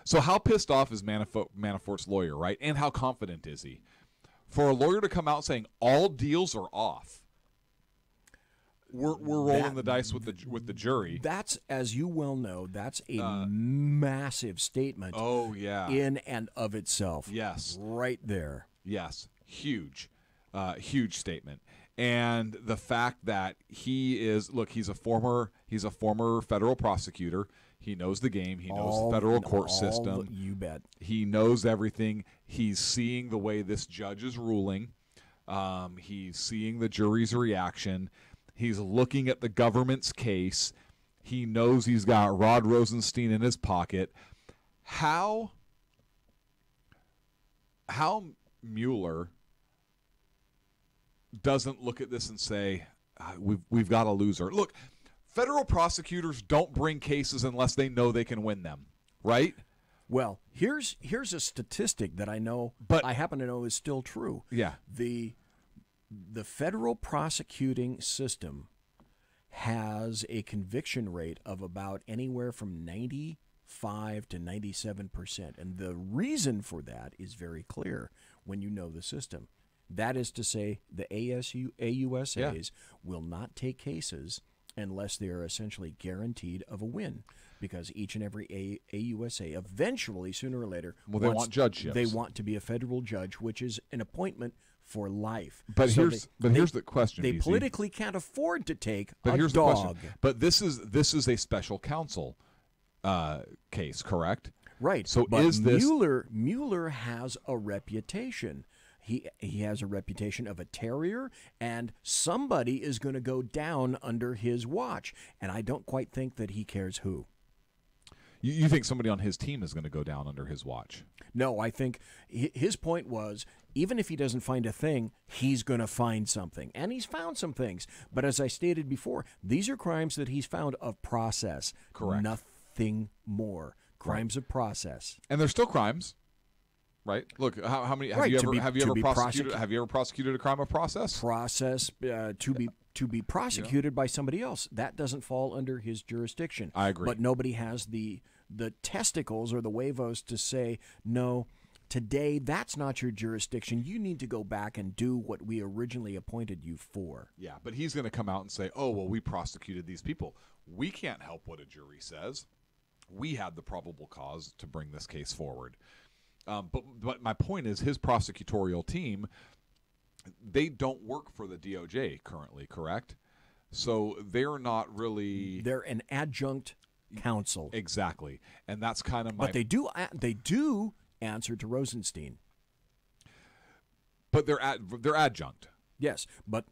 so how pissed off is Manafort's lawyer, right? And how confident is he? For a lawyer to come out saying all deals are off. we're rolling the dice with the jury. That's, as you well know, that's a massive statement. Oh yeah, in and of itself. Yes, right there. Yes, huge statement. And the fact that he's a former federal prosecutor. He knows the game. He knows the federal court system. You bet. He knows everything. He's seeing the way this judge is ruling. He's seeing the jury's reaction. He's looking at the government's case. He knows he's got Rod Rosenstein in his pocket. How Mueller doesn't look at this and say, we've got a loser. Look, federal prosecutors don't bring cases unless they know they can win them, right? Well, here's a statistic that I know, but I happen to know is still true. Yeah. The federal prosecuting system has a conviction rate of about anywhere from 95 to 97%. And the reason for that is very clear when you know the system. That is to say, the AUSAs will not take cases unless they are essentially guaranteed of a win, because each and every AUSA eventually, sooner or later, they want judgeships. They want to be a federal judge, which is an appointment for life. But here's the question. They BZ. politically can't afford to take but a here's dog. The question. But this is a special counsel case, correct? Right. So but is this Mueller has a reputation. He has a reputation of a terrier, and somebody is going to go down under his watch. And I don't quite think that he cares who. You think somebody on his team is going to go down under his watch? No, I think his point was, even if he doesn't find a thing, he's going to find something. And he's found some things. But as I stated before, these are crimes that he's found of process. Correct. Nothing more. Crimes of process. And they're still crimes. Right. Look, how many have you ever prosecuted a crime of process? Process to be prosecuted by somebody else. That doesn't fall under his jurisdiction. I agree. But nobody has the testicles or the huevos to say, no, today that's not your jurisdiction. You need to go back and do what we originally appointed you for. Yeah, but he's going to come out and say, oh, well, we prosecuted these people. We can't help what a jury says. We had the probable cause to bring this case forward. But my point is, his prosecutorial team, they don't work for the DOJ currently, correct? So they're not really... They're an adjunct counsel. Exactly. And that's kind of my... But they do answer to Rosenstein. But they're adjunct. Yes, but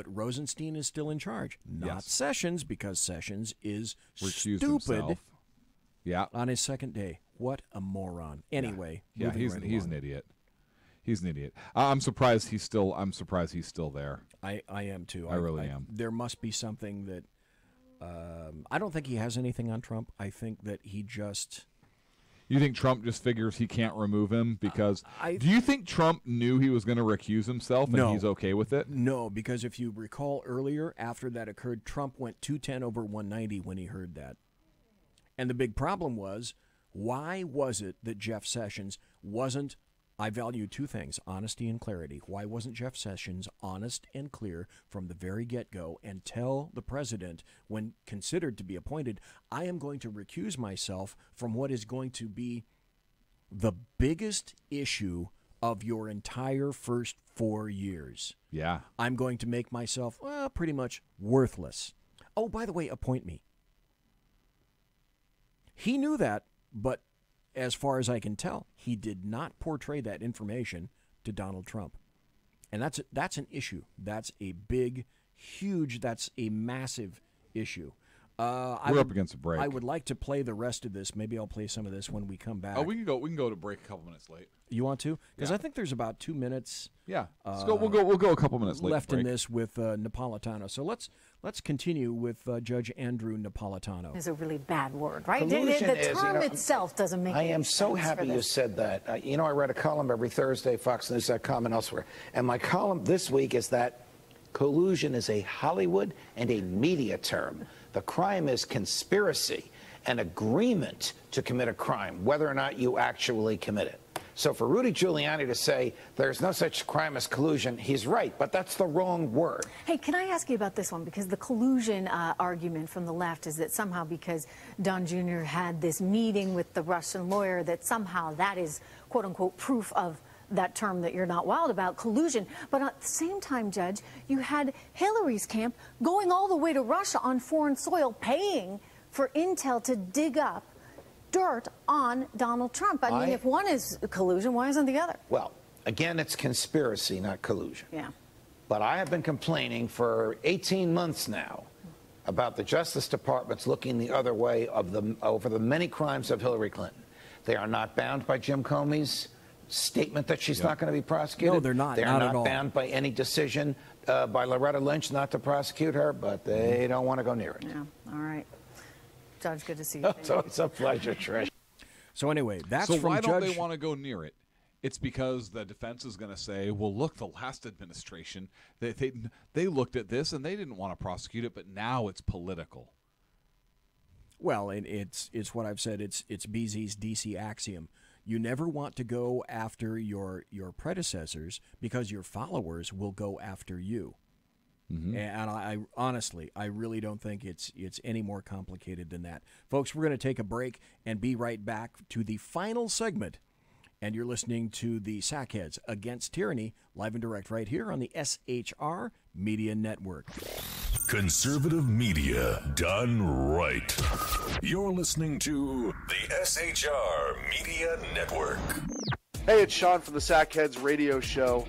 Rosenstein is still in charge, not Sessions, because Sessions is recused stupid himself. Yeah. On his second day. What a moron. Anyway, he's an idiot. He's an idiot. I'm surprised he's still there. I am too. I really am. There must be something that I don't think he has anything on Trump. I think that he just... You think Trump just figures he can't remove him because... do you think Trump knew he was going to recuse himself and he's okay with it? No, because if you recall earlier, after that occurred, Trump went 210 over 190 when he heard that. And the big problem was, why was it that Jeff Sessions wasn't... I value two things, honesty and clarity. Why wasn't Jeff Sessions honest and clear from the very get-go and tell the president, when considered to be appointed, I am going to recuse myself from what is going to be the biggest issue of your entire first 4 years? Yeah. I'm going to make myself, pretty much worthless. Oh, by the way, appoint me. He knew that, but as far as I can tell, he did not portray that information to Donald Trump. And that's an issue. That's a big, huge, that's a massive issue. We're up against a break. I would like to play the rest of this. Maybe I'll play some of this when we come back. Oh, we can go to break a couple minutes late. You want to? Because Yeah. I think there's about 2 minutes. Yeah. Let's go. We'll go a couple minutes late. Left in this with Napolitano. So let's continue with Judge Andrew Napolitano. Is a really bad word, right? Collusion The is, term itself doesn't make I any am so sense happy for you this. said that. I read a column every Thursday, FoxNews.com and elsewhere. And my column this week is that collusion is a Hollywood and a media term. The crime is conspiracy, an agreement to commit a crime, whether or not you actually commit it. So for Rudy Giuliani to say there's no such crime as collusion, he's right, but that's the wrong word. Hey, can I ask you about this one? Because the collusion argument from the left is that somehow because Don Jr. had this meeting with the Russian lawyer, that somehow that is, quote unquote, proof of that term that you're not wild about, collusion. But at the same time, Judge, you had Hillary's camp going all the way to Russia on foreign soil, paying for intel to dig up dirt on Donald Trump. I mean, if one is collusion, why isn't the other? Well, again, it's conspiracy, not collusion. Yeah. But I have been complaining for 18 months now about the Justice Department's looking the other way over the many crimes of Hillary Clinton. They are not bound by Jim Comey's statement that she's not going to be prosecuted. No, they're not. They are not at all. bound by any decision by Loretta Lynch not to prosecute her, but they don't want to go near it. Yeah. All right. Judge, good to see you. So it's a pleasure, Trish. So anyway, that's so from why don't Judge... they want to go near it? It's because the defense is going to say, well, look, the last administration, they looked at this and they didn't want to prosecute it, but now it's political. Well, and it's what I've said. It's BZ's DC axiom. You never want to go after your predecessors because your followers will go after you. Mm-hmm. And I honestly, I really don't think it's any more complicated than that. Folks, we're going to take a break and be right back to the final segment. And you're listening to the Sackheads Against Tyranny, live and direct right here on the SHR Media Network. Conservative media done right. You're listening to the SHR Media Network. Hey, it's Sean from the Sackheads Radio Show.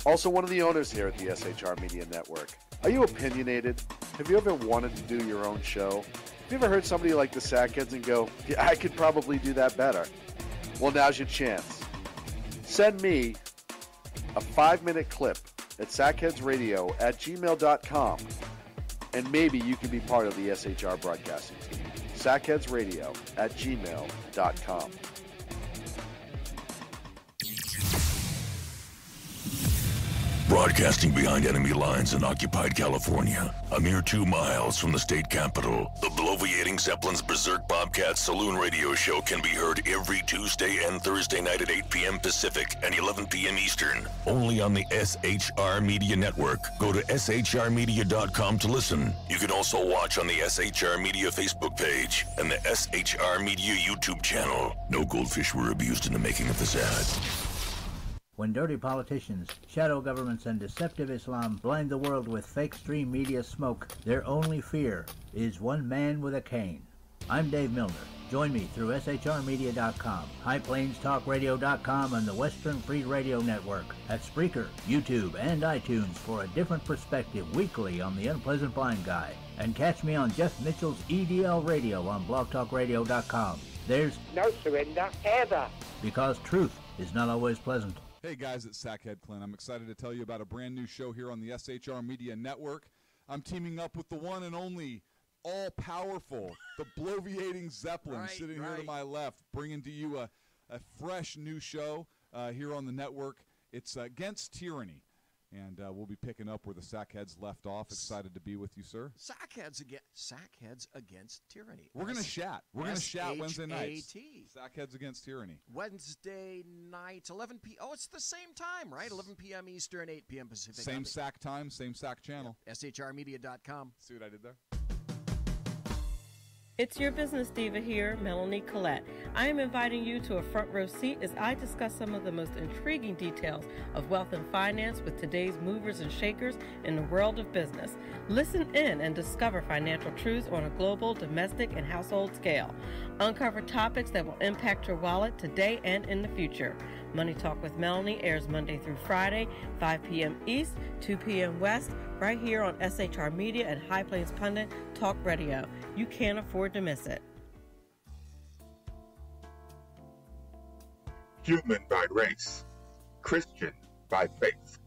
Also one of the owners here at the SHR Media Network. Are you opinionated? Have you ever wanted to do your own show? Have you ever heard somebody like the Sackheads and go, yeah, I could probably do that better? Well, now's your chance. Send me a 5-minute clip at sackheadsradio@gmail.com, and maybe you can be part of the SHR broadcasting team. sackheadsradio@gmail.com. Broadcasting behind enemy lines in occupied California, a mere 2 miles from the state capitol, the bloviating Zeppelin's Berserk Bobcat Saloon Radio Show can be heard every Tuesday and Thursday night at 8 p.m. Pacific and 11 p.m. Eastern, only on the SHR Media Network. Go to shrmedia.com to listen. You can also watch on the SHR Media Facebook page and the SHR Media YouTube channel. No goldfish were abused in the making of this ad. When dirty politicians, shadow governments, and deceptive Islam blind the world with fake stream media smoke, their only fear is one man with a cane. I'm Dave Milner. Join me through shrmedia.com, highplainstalkradio.com, and the Western Free Radio Network at Spreaker, YouTube, and iTunes for a different perspective weekly on the Unpleasant Blind Guy. And catch me on Jeff Mitchell's EDL Radio on blogtalkradio.com. There's no surrender ever. Because truth is not always pleasant. Hey guys, it's Sackhead Clint. I'm excited to tell you about a brand new show here on the SHR Media Network. I'm teaming up with the one and only all-powerful, the bloviating Zeppelin, sitting here to my left, bringing to you a fresh new show here on the network. It's Against Tyranny, and we'll be picking up where the Sackheads left off. Excited to be with you, sir. Sackheads Against Tyranny. We're going to chat. We're going to chat Wednesday nights. S-H-A-T. Sackheads Against Tyranny. Wednesday nights, 11 p.m. Oh, it's the same time, right? 11 p.m. Eastern, 8 p.m. Pacific. Same SAC time, same SAC channel. Yep. SHRmedia.com. See what I did there? It's your business diva here, Melanie Collette. I am inviting you to a front row seat as I discuss some of the most intriguing details of wealth and finance with today's movers and shakers in the world of business. Listen in and discover financial truths on a global, domestic, and household scale. Uncover topics that will impact your wallet today and in the future. Money Talk with Melanie airs Monday through Friday, 5 p.m. East, 2 p.m. West, right here on SHR Media and High Plains Pundit Talk Radio. You can't afford to miss it. Human by race, Christian by faith,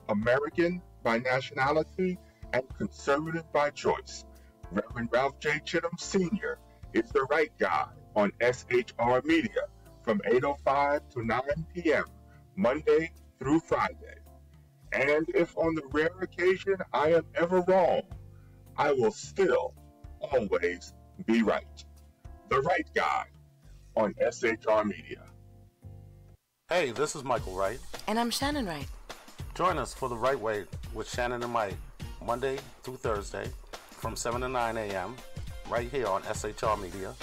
American by nationality, and conservative by choice. Reverend Ralph J. Chittum Sr. is the right guy on SHR Media from 8:05 to 9 p.m. Monday through Friday. And if on the rare occasion I am ever wrong, I will still always be right. The right guy on SHR Media. Hey, this is Michael Wright. And I'm Shannon Wright. Join us for The Right Way with Shannon and Mike, Monday through Thursday from 7 to 9 a.m. right here on SHR Media.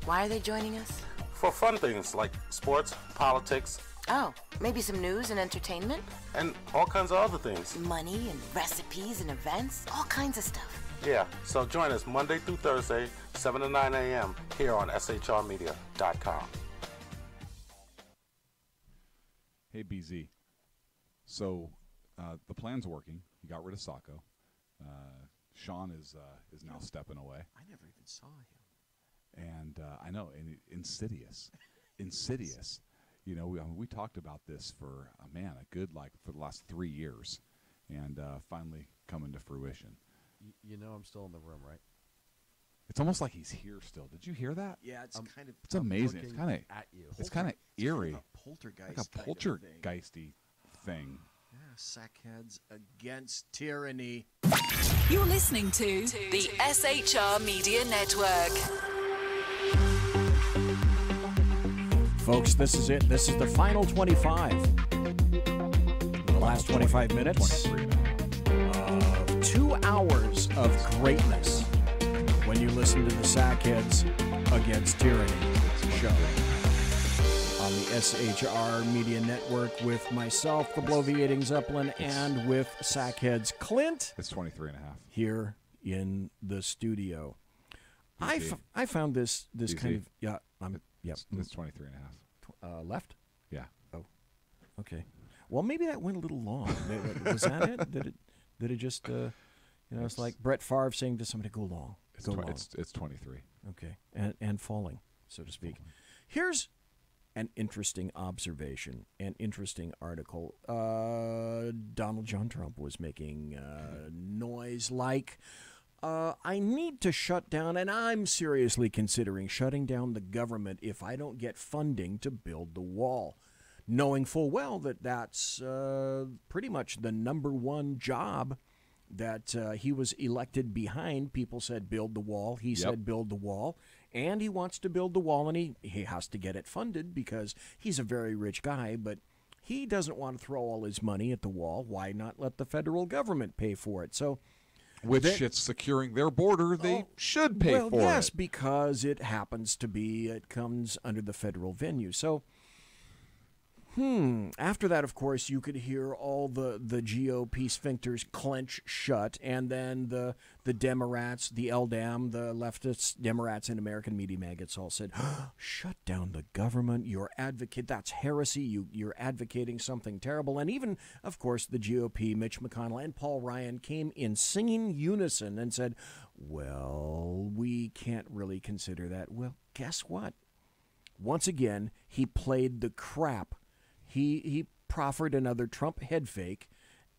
Why are they joining us? For fun things like sports, politics. Oh, maybe some news and entertainment? And all kinds of other things. Money and recipes and events, all kinds of stuff. Yeah, so join us Monday through Thursday, 7 to 9 a.m. here on shrmedia.com. Hey, BZ. So the plan's working. You got rid of Sacco. Sean is now stepping away. I never even saw him. And I know, and insidious. Insidious. You know, we talked about this for, for the last 3 years, and finally coming to fruition. You know I'm still in the room, right? It's almost like he's here still. Did you hear that? Yeah, it's kind of. It's amazing. It's kind of at you. It's kind of eerie. Poltergeist. Like a poltergeisty thing. Yeah, sackheads against tyranny. You're listening to the SHR Media Network. Folks, this is it. This is the final 25. The last 25 minutes. 2 hours of greatness when you listen to the Sackheads Against Tyranny show on the SHR Media Network with myself, the Bloviating Zeppelin, and with Sackheads Clint. It's 23 and a half. Here in the studio. I found this kind of... Yeah, It's 23 and a half. Left? Yeah. Oh, okay. Well, maybe that went a little long. Was that it? Did it just, it's like Brett Favre saying to somebody, go long. Go long. It's 23. Okay. And falling, so to speak. Here's an interesting observation, an interesting article. Donald John Trump was making noise like, I need to shut down, and I'm seriously considering shutting down the government if I don't get funding to build the wall. Knowing full well that that's pretty much the number one job that he was elected behind. People said build the wall. He said build the wall. And he wants to build the wall, and he has to get it funded because he's a very rich guy, but he doesn't want to throw all his money at the wall. Why not let the federal government pay for it? So, which it's securing their border, they should pay for it. Well, yes, because it happens to be, it comes under the federal venue. So, after that, of course, you could hear all the GOP sphincters clench shut, and then the Democrats, the LDAM, the leftist Democrats and American media maggots all said, shut down the government, that's heresy, you're advocating something terrible. And even, of course, the GOP, Mitch McConnell and Paul Ryan came in singing unison and said, well, we can't really consider that. Well, guess what? Once again, he played the crap. He proffered another Trump head fake,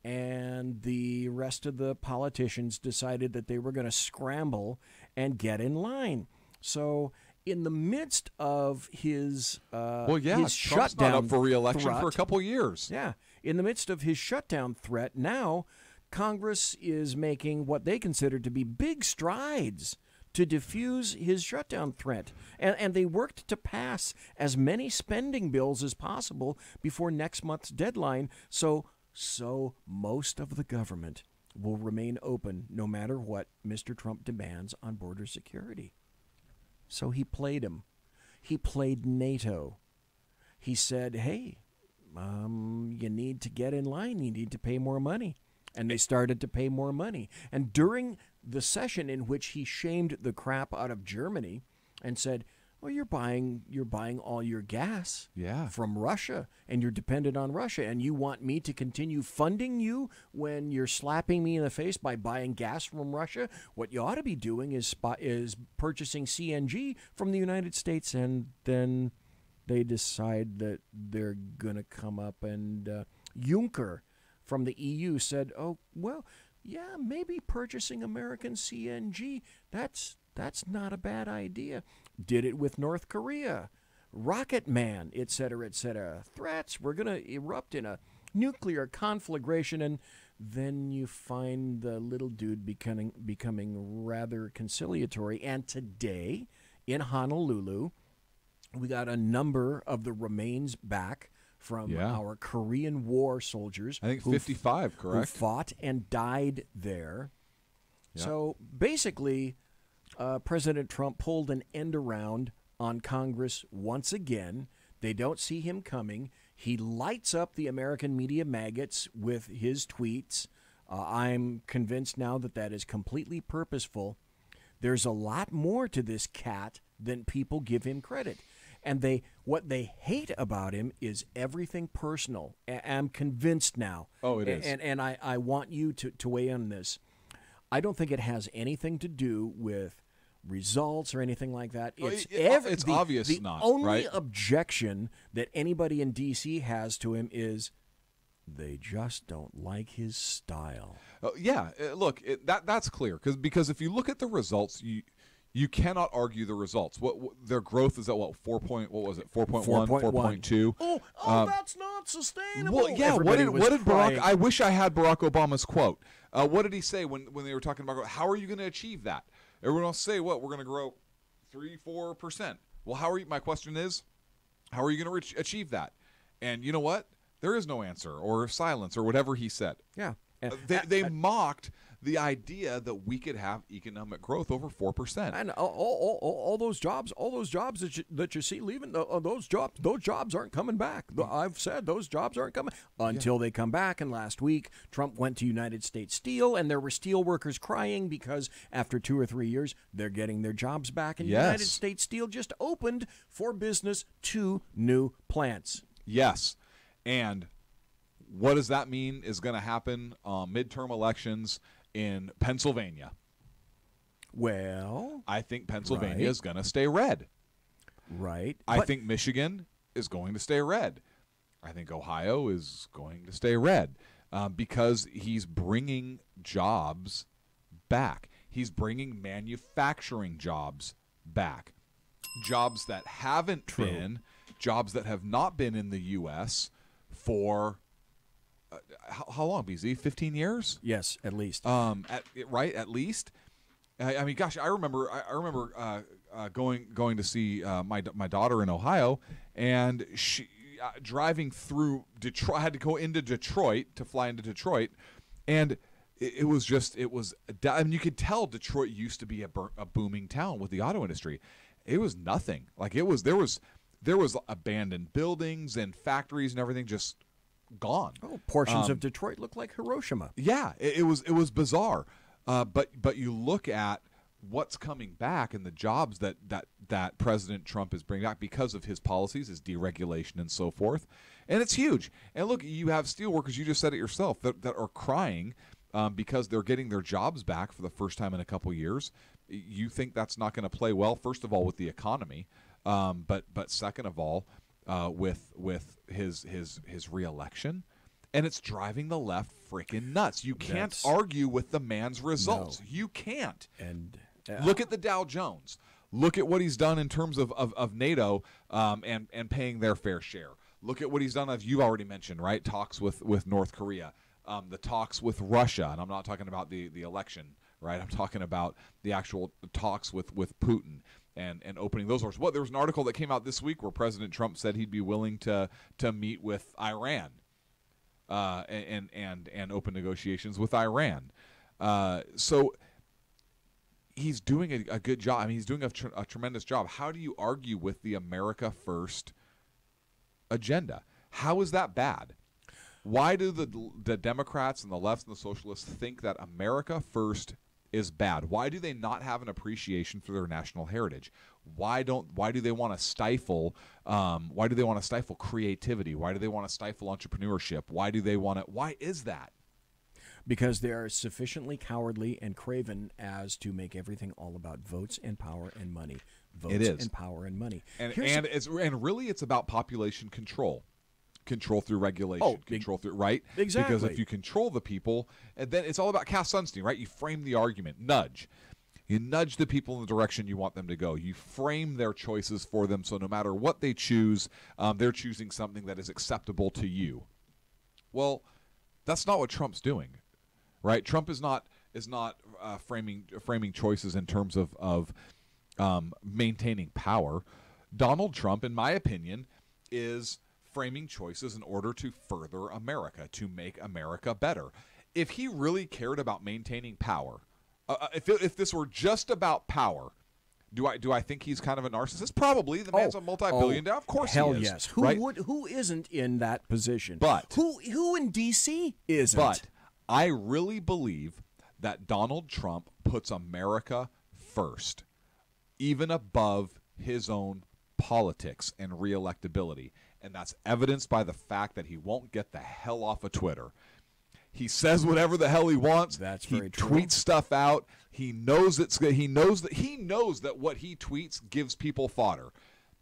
and the rest of the politicians decided that they were going to scramble and get in line. So in the midst of his Trump's shutdown not up for re-election threat, for a couple years. Yeah, in the midst of his shutdown threat, now Congress is making what they consider to be big strides to defuse his shutdown threat. And they worked to pass as many spending bills as possible before next month's deadline, so most of the government will remain open no matter what Mr. Trump demands on border security. So he played him. He played NATO. He said, hey, you need to get in line. You need to pay more money. And they started to pay more money. And during the session in which he shamed the crap out of Germany and said, well, you're buying all your gas from Russia, and you're dependent on Russia, and you want me to continue funding you when you're slapping me in the face by buying gas from Russia? What you ought to be doing is purchasing CNG from the United States. And then they decide that they're going to come up, and Juncker from the EU said, oh, well, yeah, maybe purchasing American CNG, that's not a bad idea. Did it with North Korea, Rocket Man, et cetera, threats. We're going to erupt in a nuclear conflagration, and then you find the little dude becoming rather conciliatory. And today in Honolulu, we got a number of the remains back from our Korean War soldiers. I think 55, correct? Who fought and died there. Yep. So basically, President Trump pulled an end around on Congress once again. They don't see him coming. He lights up the American media maggots with his tweets. I'm convinced now that that is completely purposeful. There's a lot more to this cat than people give him credit. And what they hate about him is everything personal. I'm convinced now. Oh, it is. And I want you to weigh in on this. I don't think it has anything to do with results or anything like that. It's obvious the not, only right? objection that anybody in D.C. has to him is they just don't like his style. Look, that's clear because if you look at the results, you cannot argue the results. What their growth is at 4.1, 4.2. That's not sustainable. Well, yeah. What did Barack? I wish I had Barack Obama's quote. What did he say when they were talking about how are you going to achieve that? Everyone else say we're going to grow 3-4%. Well, how are you? My question is, how are you going to achieve that? And you know what? There is no answer or silence or whatever he said. Yeah. They mocked the idea that we could have economic growth over 4%. And all those jobs that you see leaving, those jobs aren't coming back. I've said those jobs aren't coming until they come back. And last week, Trump went to United States Steel, and there were steel workers crying because after 2 or 3 years, they're getting their jobs back. And United States Steel just opened for business 2 new plants. Yes. And what does that mean is going to happen midterm elections in Pennsylvania? Well, I think Pennsylvania is going to stay red. Right. I think Michigan is going to stay red. I think Ohio is going to stay red because he's bringing jobs back. He's bringing manufacturing jobs back. Jobs that haven't been, jobs that have not been in the U.S. for how long, BZ? 15 years? Yes, at least. At least. I mean, gosh, I remember going to see my daughter in Ohio, and she driving through Detroit. I had to go into Detroit to fly into Detroit, and it was I mean, you could tell Detroit used to be a booming town with the auto industry. It was nothing. Like there was abandoned buildings and factories and everything just gone. Oh, portions of Detroit look like Hiroshima. Yeah, it was bizarre. But you look at what's coming back and the jobs that President Trump is bringing back because of his policies, his deregulation and so forth, and it's huge. And look, you have steelworkers. You just said it yourself that are crying because they're getting their jobs back for the first time in a couple years. You think that's not going to play well? First of all, with the economy, but second of all, with his reelection, and it's driving the left freaking nuts. You can't argue with the man's results. No. You can't. And look at the Dow Jones. Look at what he's done in terms of NATO and paying their fair share. Look at what he's done, as you've already mentioned, right? Talks with North Korea, the talks with Russia, and I'm not talking about the election, right? I'm talking about the actual talks with Putin. And opening those doors. There was an article that came out this week where President Trump said he'd be willing to meet with Iran, and open negotiations with Iran. So he's doing a good job. I mean, he's doing a tremendous job. How do you argue with the America First agenda? How is that bad? Why do the Democrats and the left and the socialists think that America First is bad? Why do they not have an appreciation for their national heritage? Why do they want to stifle? Why do they want to stifle creativity? Why do they want to stifle entrepreneurship? Why is that? Because they are sufficiently cowardly and craven as to make everything all about votes and power and money. Votes and power and money. And really, it's about population control. Control through regulation, control through, right? Exactly. Because if you control the people, and then it's all about Cass Sunstein, right? You frame the argument, nudge. You nudge the people in the direction you want them to go. You frame their choices for them, so no matter what they choose, they're choosing something that is acceptable to you. Well, that's not what Trump's doing, right? Trump is not framing choices in terms of maintaining power. Donald Trump, in my opinion, is framing choices in order to further America, to make America better. If he really cared about maintaining power, if this were just about power, do I think he's kind of a narcissist? Probably. The man's a multi-billion dollar. Of course hell he is. Yes. Who right? who isn't in that position? But who in D.C. isn't? But I really believe that Donald Trump puts America first, even above his own politics and reelectability. And that's evidenced by the fact that he won't get the hell off of Twitter. He says whatever the hell he wants. That's very true. He tweets stuff out. He knows he knows that what he tweets gives people fodder.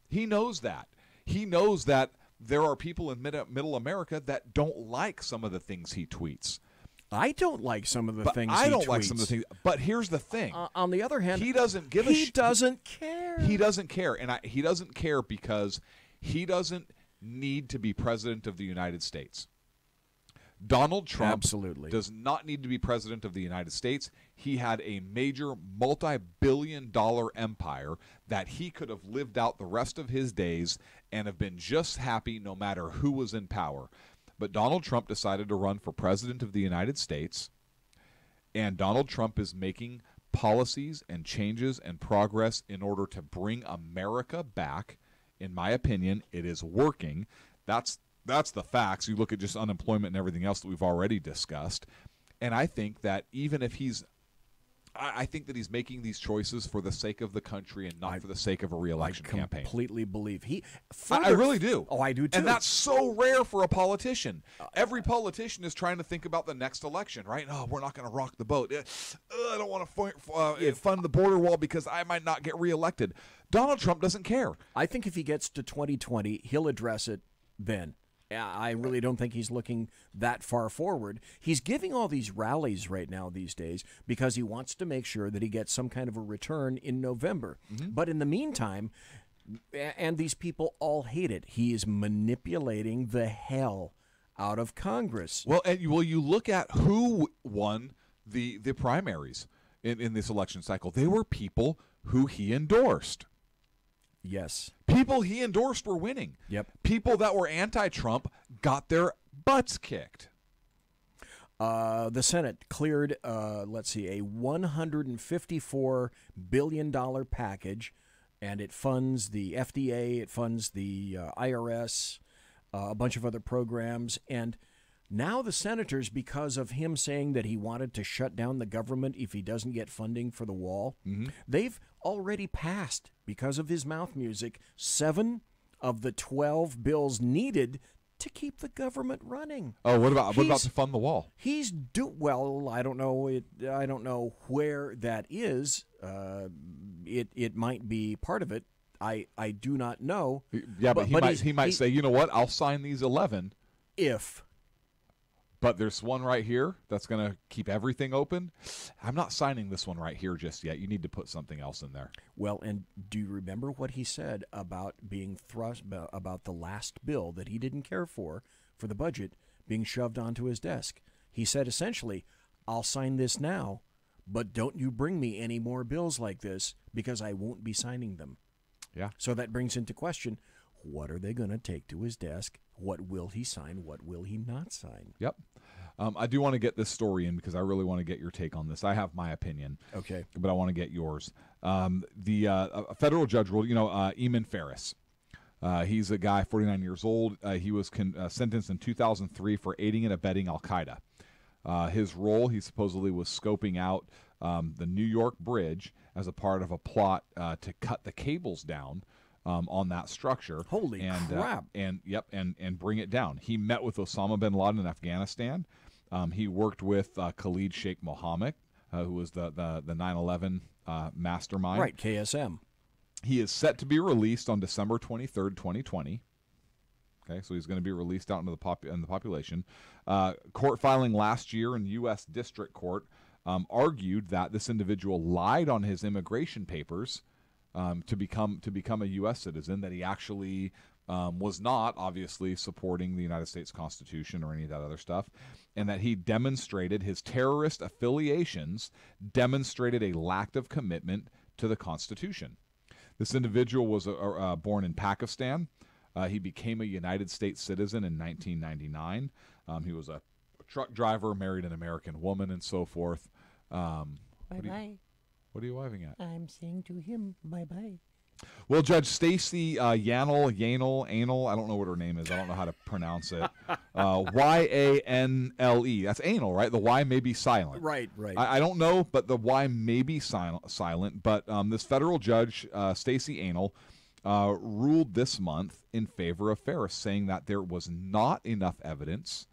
He knows that. He knows that there are people in middle America that don't like some of the things he tweets. I don't like some of the things I he don't tweets. like some of the things. But here's the thing. On the other hand, he doesn't give a He doesn't care. He doesn't care, and he doesn't care because he doesn't need to be president of the United States. Donald Trump Absolutely. does not need to be president of the United States. He had a major multi-billion-dollar empire that he could have lived out the rest of his days and have been just happy no matter who was in power. But Donald Trump decided to run for president of the United States, and Donald Trump is making policies and changes and progress in order to bring America back. In my opinion, it is working. That's the facts. You look at just unemployment and everything else that we've already discussed. And I think that even if I think that he's making these choices for the sake of the country and not for the sake of a re-election campaign. I completely believe I really do. Oh, I do too. And that's so rare for a politician. Every politician is trying to think about the next election, right? Oh, we're not going to rock the boat. I don't want to fund the border wall because I might not get reelected. Donald Trump doesn't care. I think if he gets to 2020, he'll address it then. I really don't think he's looking that far forward. He's giving all these rallies right now these days because he wants to make sure that he gets some kind of a return in November. Mm-hmm. But in the meantime, and these people all hate it, he is manipulating the hell out of Congress. Well, you look at who won the primaries in this election cycle. They were people who he endorsed. Yes. People he endorsed were winning. Yep. People that were anti-Trump got their butts kicked. The Senate cleared, a $154 billion package, and it funds the FDA, it funds the IRS, a bunch of other programs, and now the senators, because of him saying that he wanted to shut down the government if he doesn't get funding for the wall, they've already passed, because of his mouth music, 7 of the 12 bills needed to keep the government running. Oh, what about to fund the wall? I don't know. I don't know where that is. It might be part of it. I do not know. Yeah, but he might say, you know what? I'll sign these 11 if. But there's one right here that's going to keep everything open. I'm not signing this one right here just yet. You need to put something else in there. Well, and do you remember what he said about being thrust about the last bill that he didn't care for the budget being shoved onto his desk? He said essentially, I'll sign this now, but don't you bring me any more bills like this because I won't be signing them. Yeah. So that brings into question, what are they going to take to his desk? What will he sign? What will he not sign? Yep. I do want to get this story in because I really want to get your take on this. I have my opinion. Okay. But I want to get yours. A federal judge ruled, Eamon Ferris. He's a guy, 49 years old. He was sentenced in 2003 for aiding and abetting Al-Qaeda. His role, he supposedly was scoping out the New York Bridge as a part of a plot to cut the cables down on that structure. Holy crap. And bring it down. He met with Osama bin Laden in Afghanistan. He worked with Khalid Sheikh Mohammed, who was the 9/11 mastermind. Right, KSM. He is set to be released on December 23rd, 2020. Okay, so he's going to be released out into the population. Court filing last year in U.S. District Court argued that this individual lied on his immigration papers to become a U.S. citizen, that he actually was not obviously supporting the United States Constitution or any of that other stuff, and that he demonstrated his terrorist affiliations, demonstrated a lack of commitment to the Constitution. This individual was born in Pakistan. He became a United States citizen in 1999. He was a truck driver, married an American woman, and so forth. Bye-bye. What are you waving at? I'm saying to him, bye-bye. Well, Judge Stacey Yanel, I don't know what her name is. I don't know how to pronounce it. Yanle. That's anal, right? The Y may be silent. Right. I don't know, but the Y may be silent. But this federal judge, Stacey Anal, ruled this month in favor of Ferris, saying that there was not enough evidence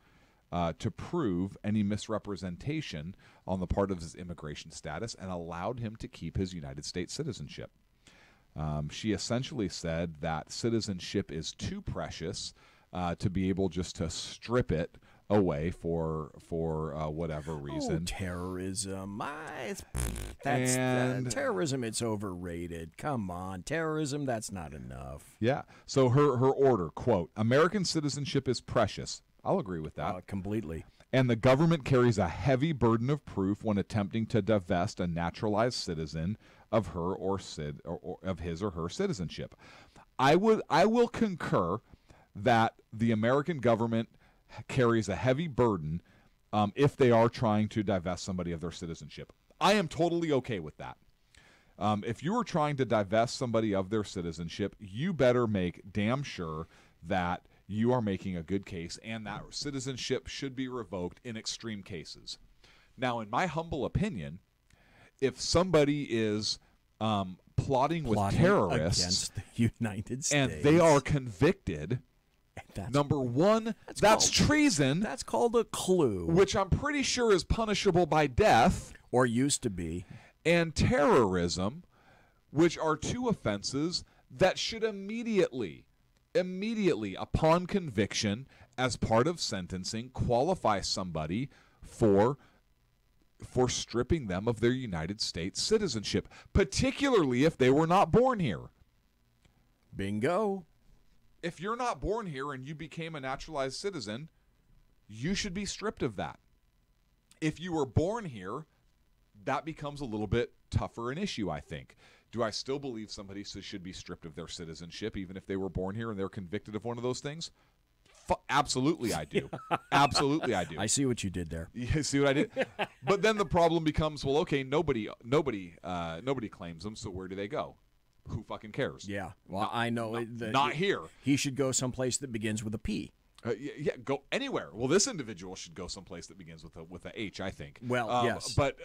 to prove any misrepresentation on the part of his immigration status and allowed him to keep his United States citizenship. She essentially said that citizenship is too precious to be able just to strip it away for whatever reason. Terrorism. Terrorism, it's overrated. Come on. Terrorism, that's not enough. Yeah. So her order, quote, American citizenship is precious. I'll agree with that. Completely. And the government carries a heavy burden of proof when attempting to divest a naturalized citizen of her or of his or her citizenship. I will concur that the American government carries a heavy burden if they are trying to divest somebody of their citizenship. I am totally okay with that. If you are trying to divest somebody of their citizenship, you better make damn sure that you are making a good case and that citizenship should be revoked in extreme cases. Now, in my humble opinion, if somebody is plotting with terrorists against the United States and they are convicted, number one, that's treason. That's called a clue. Which I'm pretty sure is punishable by death. Or used to be. And terrorism, which are two offenses that should immediately, upon conviction, as part of sentencing, qualify somebody for stripping them of their United States citizenship, particularly if they were not born here. Bingo. If you're not born here and you became a naturalized citizen, you should be stripped of that. If you were born here, that becomes a little bit tougher an issue, I think. Do I still believe somebody should be stripped of their citizenship even if they were born here and they're convicted of one of those things? Absolutely I do. Absolutely I do. I see what you did there. You see what I did? But then the problem becomes, well, okay, nobody claims them, so where do they go? Who fucking cares? Yeah. Well, I know. Not here. He should go someplace that begins with a P. Yeah, go anywhere. Well, this individual should go someplace that begins with a H, I think. Well, yes. But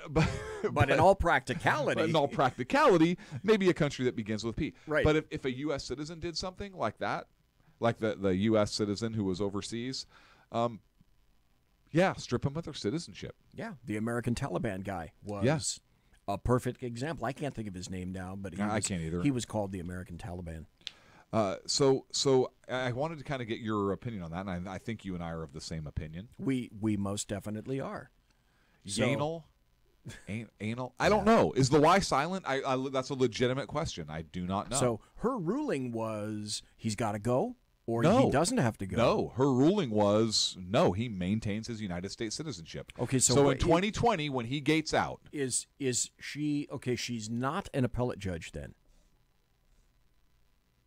in all practicality, maybe a country that begins with P. Right. But if a U.S. citizen did something like that, like the U.S. citizen who was overseas, strip them of their citizenship. Yeah, the American Taliban guy was a perfect example. I can't think of his name now, but I can't either. He was called the American Taliban. So I wanted to kind of get your opinion on that, and I think you and I are of the same opinion. We most definitely are. Anal? I don't know. Is the Y silent? That's a legitimate question. I do not know. So her ruling was he's got to go, or he doesn't have to go. No, her ruling was no. He maintains his United States citizenship. Okay, so in 2020, when he gates out, is she okay? She's not an appellate judge then.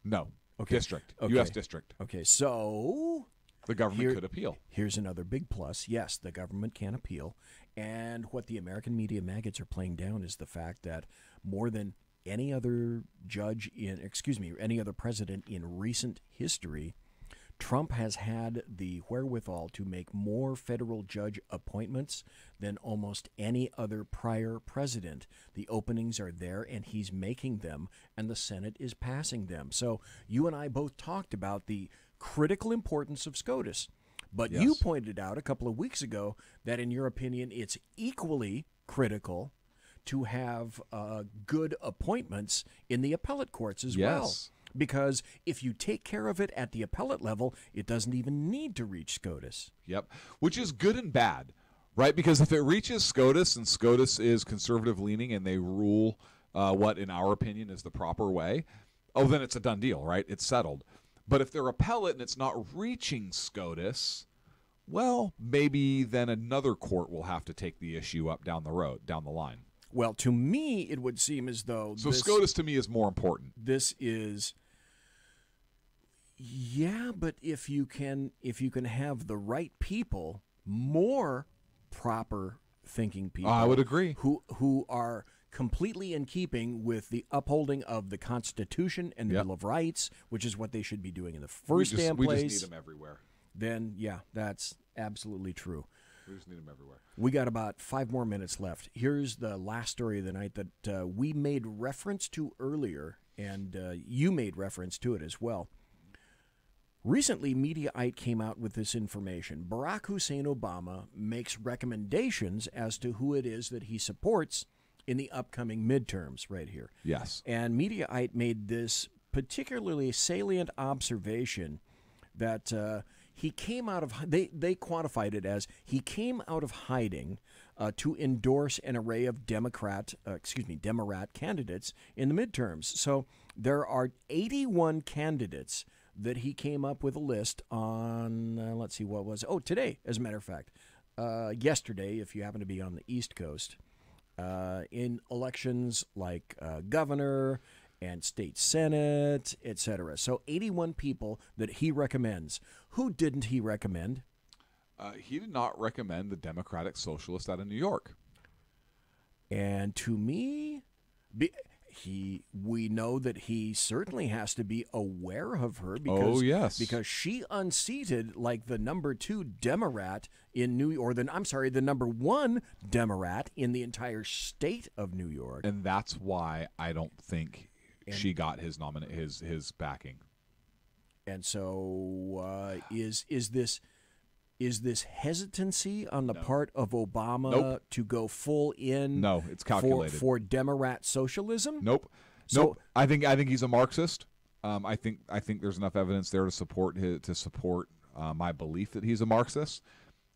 No. Okay. District. Okay. U.S. District. Okay, so the government could appeal. Here's another big plus. Yes, the government can appeal. And what the American media maggots are playing down is the fact that more than any other any other president in recent history, Trump has had the wherewithal to make more federal judge appointments than almost any other prior president. The openings are there, and he's making them, and the Senate is passing them. So you and I both talked about the critical importance of SCOTUS. But you pointed out a couple of weeks ago that, in your opinion, it's equally critical to have good appointments in the appellate courts as well. Because if you take care of it at the appellate level, it doesn't even need to reach SCOTUS. Yep, which is good and bad, right? Because if it reaches SCOTUS and SCOTUS is conservative-leaning and they rule what, in our opinion, is the proper way, then it's a done deal, right? It's settled. But if they're appellate and it's not reaching SCOTUS, well, maybe then another court will have to take the issue up down the line. Well, to me, it would seem as though... So SCOTUS to me is more important. This is... Yeah, but if you can have the right people, more proper thinking people, I would agree, who are completely in keeping with the upholding of the Constitution and the Bill of Rights, which is what they should be doing in the first damn place. We just need them everywhere. Then, yeah, that's absolutely true. We just need them everywhere. We got about 5 more minutes left. Here's the last story of the night that we made reference to earlier, and you made reference to it as well. Recently, Mediaite came out with this information. Barack Hussein Obama makes recommendations as to who it is that he supports in the upcoming midterms right here. Yes. And Mediaite made this particularly salient observation that he came out of, they quantified it as he came out of hiding to endorse an array of Democrat candidates in the midterms. So there are 81 candidates that he came up with a list on, let's see, what was it? Oh, today, as a matter of fact. Yesterday, if you happen to be on the East Coast, in elections like governor and state senate, etc. So 81 people that he recommends. Who didn't he recommend? He did not recommend the Democratic Socialist out of New York. And to me, we know that he certainly has to be aware of her because, because she unseated like the number 2 Democrat in New York, the number 1 Democrat in the entire state of New York. And that's why I don't think she got his his backing. And so is this hesitancy on the part of Obama to go full in? No, it's calculated for Democrat socialism. Nope. So, I think he's a Marxist. I think there's enough evidence there to support my belief that he's a Marxist.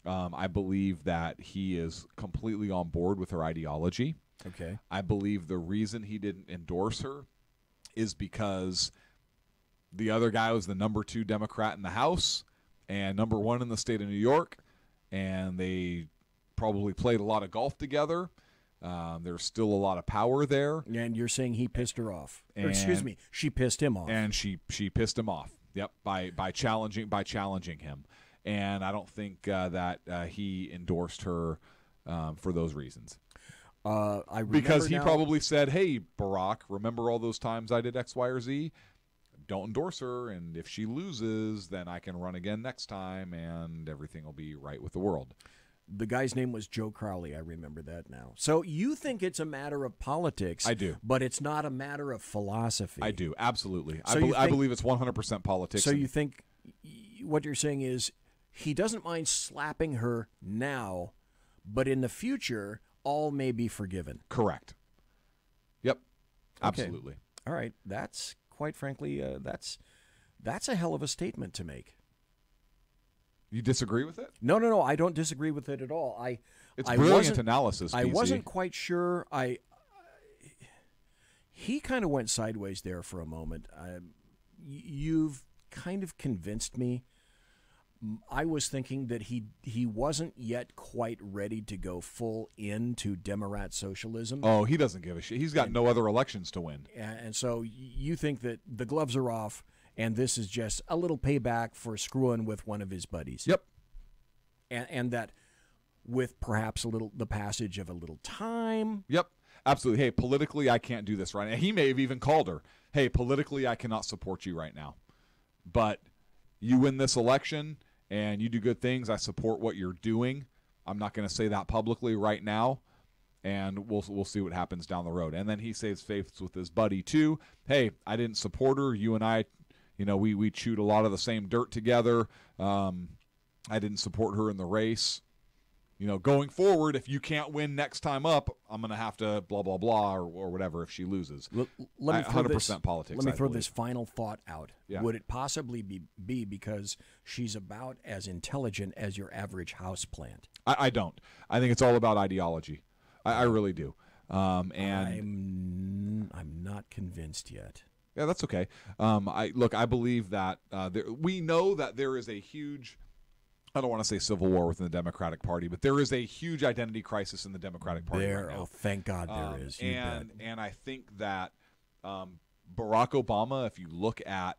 I believe that he is completely on board with her ideology. Okay. I believe the reason he didn't endorse her is because the other guy was the number 2 Democrat in the House and number 1 in the state of New York, and they probably played a lot of golf together. There's still a lot of power there. And you're saying he pissed her off. Or, excuse me, she pissed him off. And she pissed him off. Yep, by challenging him. And I don't think that he endorsed her for those reasons. Because he probably said, "Hey, Barack, remember all those times I did X, Y, or Z? Don't endorse her, and if she loses, then I can run again next time, and everything will be right with the world." The guy's name was Joe Crowley. I remember that now. So you think it's a matter of politics. I do. But it's not a matter of philosophy. I do, absolutely. So I believe it's 100% politics. So you think what you're saying is he doesn't mind slapping her now, but in the future, all may be forgiven. Correct. Yep, absolutely. Okay. All right. That's, quite frankly, that's a hell of a statement to make. You disagree with it? No. I don't disagree with it at all. It's brilliant analysis, I BZ. wasn't quite sure. He kind of went sideways there for a moment. You've kind of convinced me. I was thinking that he wasn't yet quite ready to go full into Democrat socialism. Oh, he doesn't give a shit. He's got no other elections to win. And so you think that the gloves are off, and this is just a little payback for screwing with one of his buddies. Yep. And that with perhaps the passage of a little time. Yep. Absolutely. Hey, politically, I can't do this right now. He may have even called her. Hey, politically, I cannot support you right now. But you win this election and you do good things. I support what you're doing. I'm not going to say that publicly right now. And we'll see what happens down the road. And then he saves face with his buddy, too. Hey, I didn't support her. You and I, we chewed a lot of the same dirt together. I didn't support her in the race. Going forward, if you can't win next time up, I'm going to have to blah, blah, blah, or whatever if she loses. Let me 100% politics. Let me throw this final thought out. Yeah. Would it possibly be because she's about as intelligent as your average houseplant? I don't. I think it's all about ideology. I really do. And I'm not convinced yet. Yeah, that's okay. I believe that we know that there is a huge, I don't want to say civil war within the Democratic Party, but there is a huge identity crisis in the Democratic Party right now. Oh, thank God there is. And I think that Barack Obama, if you look at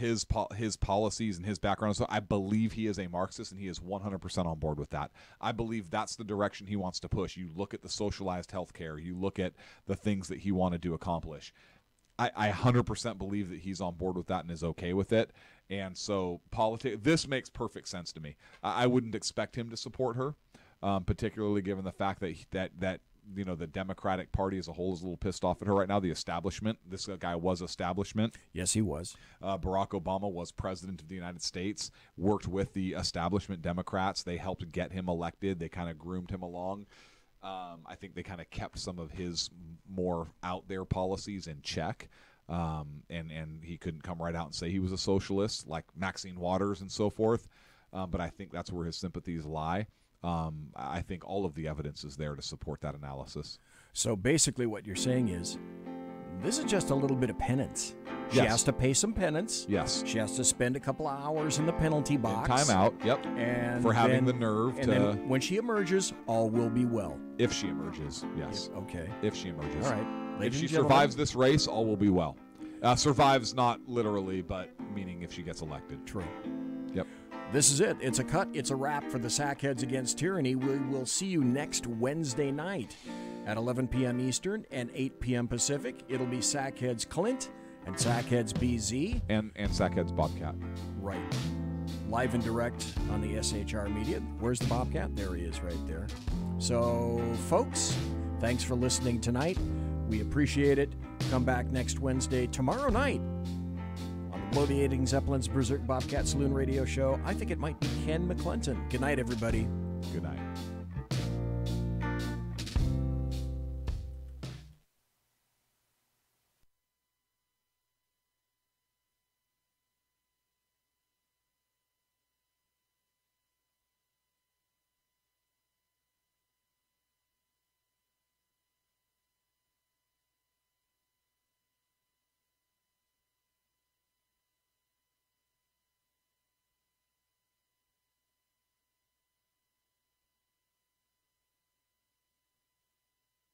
his policies and his background. So I believe he is a Marxist, and he is 100% on board with that. I believe that's the direction he wants to push. You look at the socialized healthcare. You look at the things that he wanted to accomplish. I 100% believe that he's on board with that and is okay with it. And so this makes perfect sense to me. I wouldn't expect him to support her, particularly given the fact that the Democratic Party as a whole is a little pissed off at her right now. The establishment. This guy was establishment. Yes, he was. Barack Obama was president of the United States, worked with the establishment Democrats. They helped get him elected. They kind of groomed him along. I think they kind of kept some of his more out there policies in check. And he couldn't come right out and say he was a socialist like Maxine Waters and so forth. But I think that's where his sympathies lie. I think all of the evidence is there to support that analysis. So basically what you're saying is this is just a little bit of penance. She Yes. has to pay some penance. Yes. She has to spend a couple of hours in the penalty box. Time out, yep. And for having then- the nerve and to... then when she emerges, all will be well. If she emerges, yes. Okay. If she emerges. All right. If Ladies she and gentlemen, survives this race, all will be well. Survives not literally, but meaning if she gets elected. True. Yep. This is it. It's a cut. It's a wrap for the Sackheads Against Tyranny. We will see you next Wednesday night at 11 p.m. Eastern and 8 p.m. Pacific. It'll be Sackheads Clint and Sackheads BZ. And Sackheads Bobcat. Right. Live and direct on the SHR Media. Where's the Bobcat? There he is right there. So, folks, thanks for listening tonight. We appreciate it. Come back next Wednesday, tomorrow night, on the Blow the Eating Zeppelin's Berserk Bobcat Saloon Radio Show. I think it might be Ken McClinton. Good night, everybody. Good night.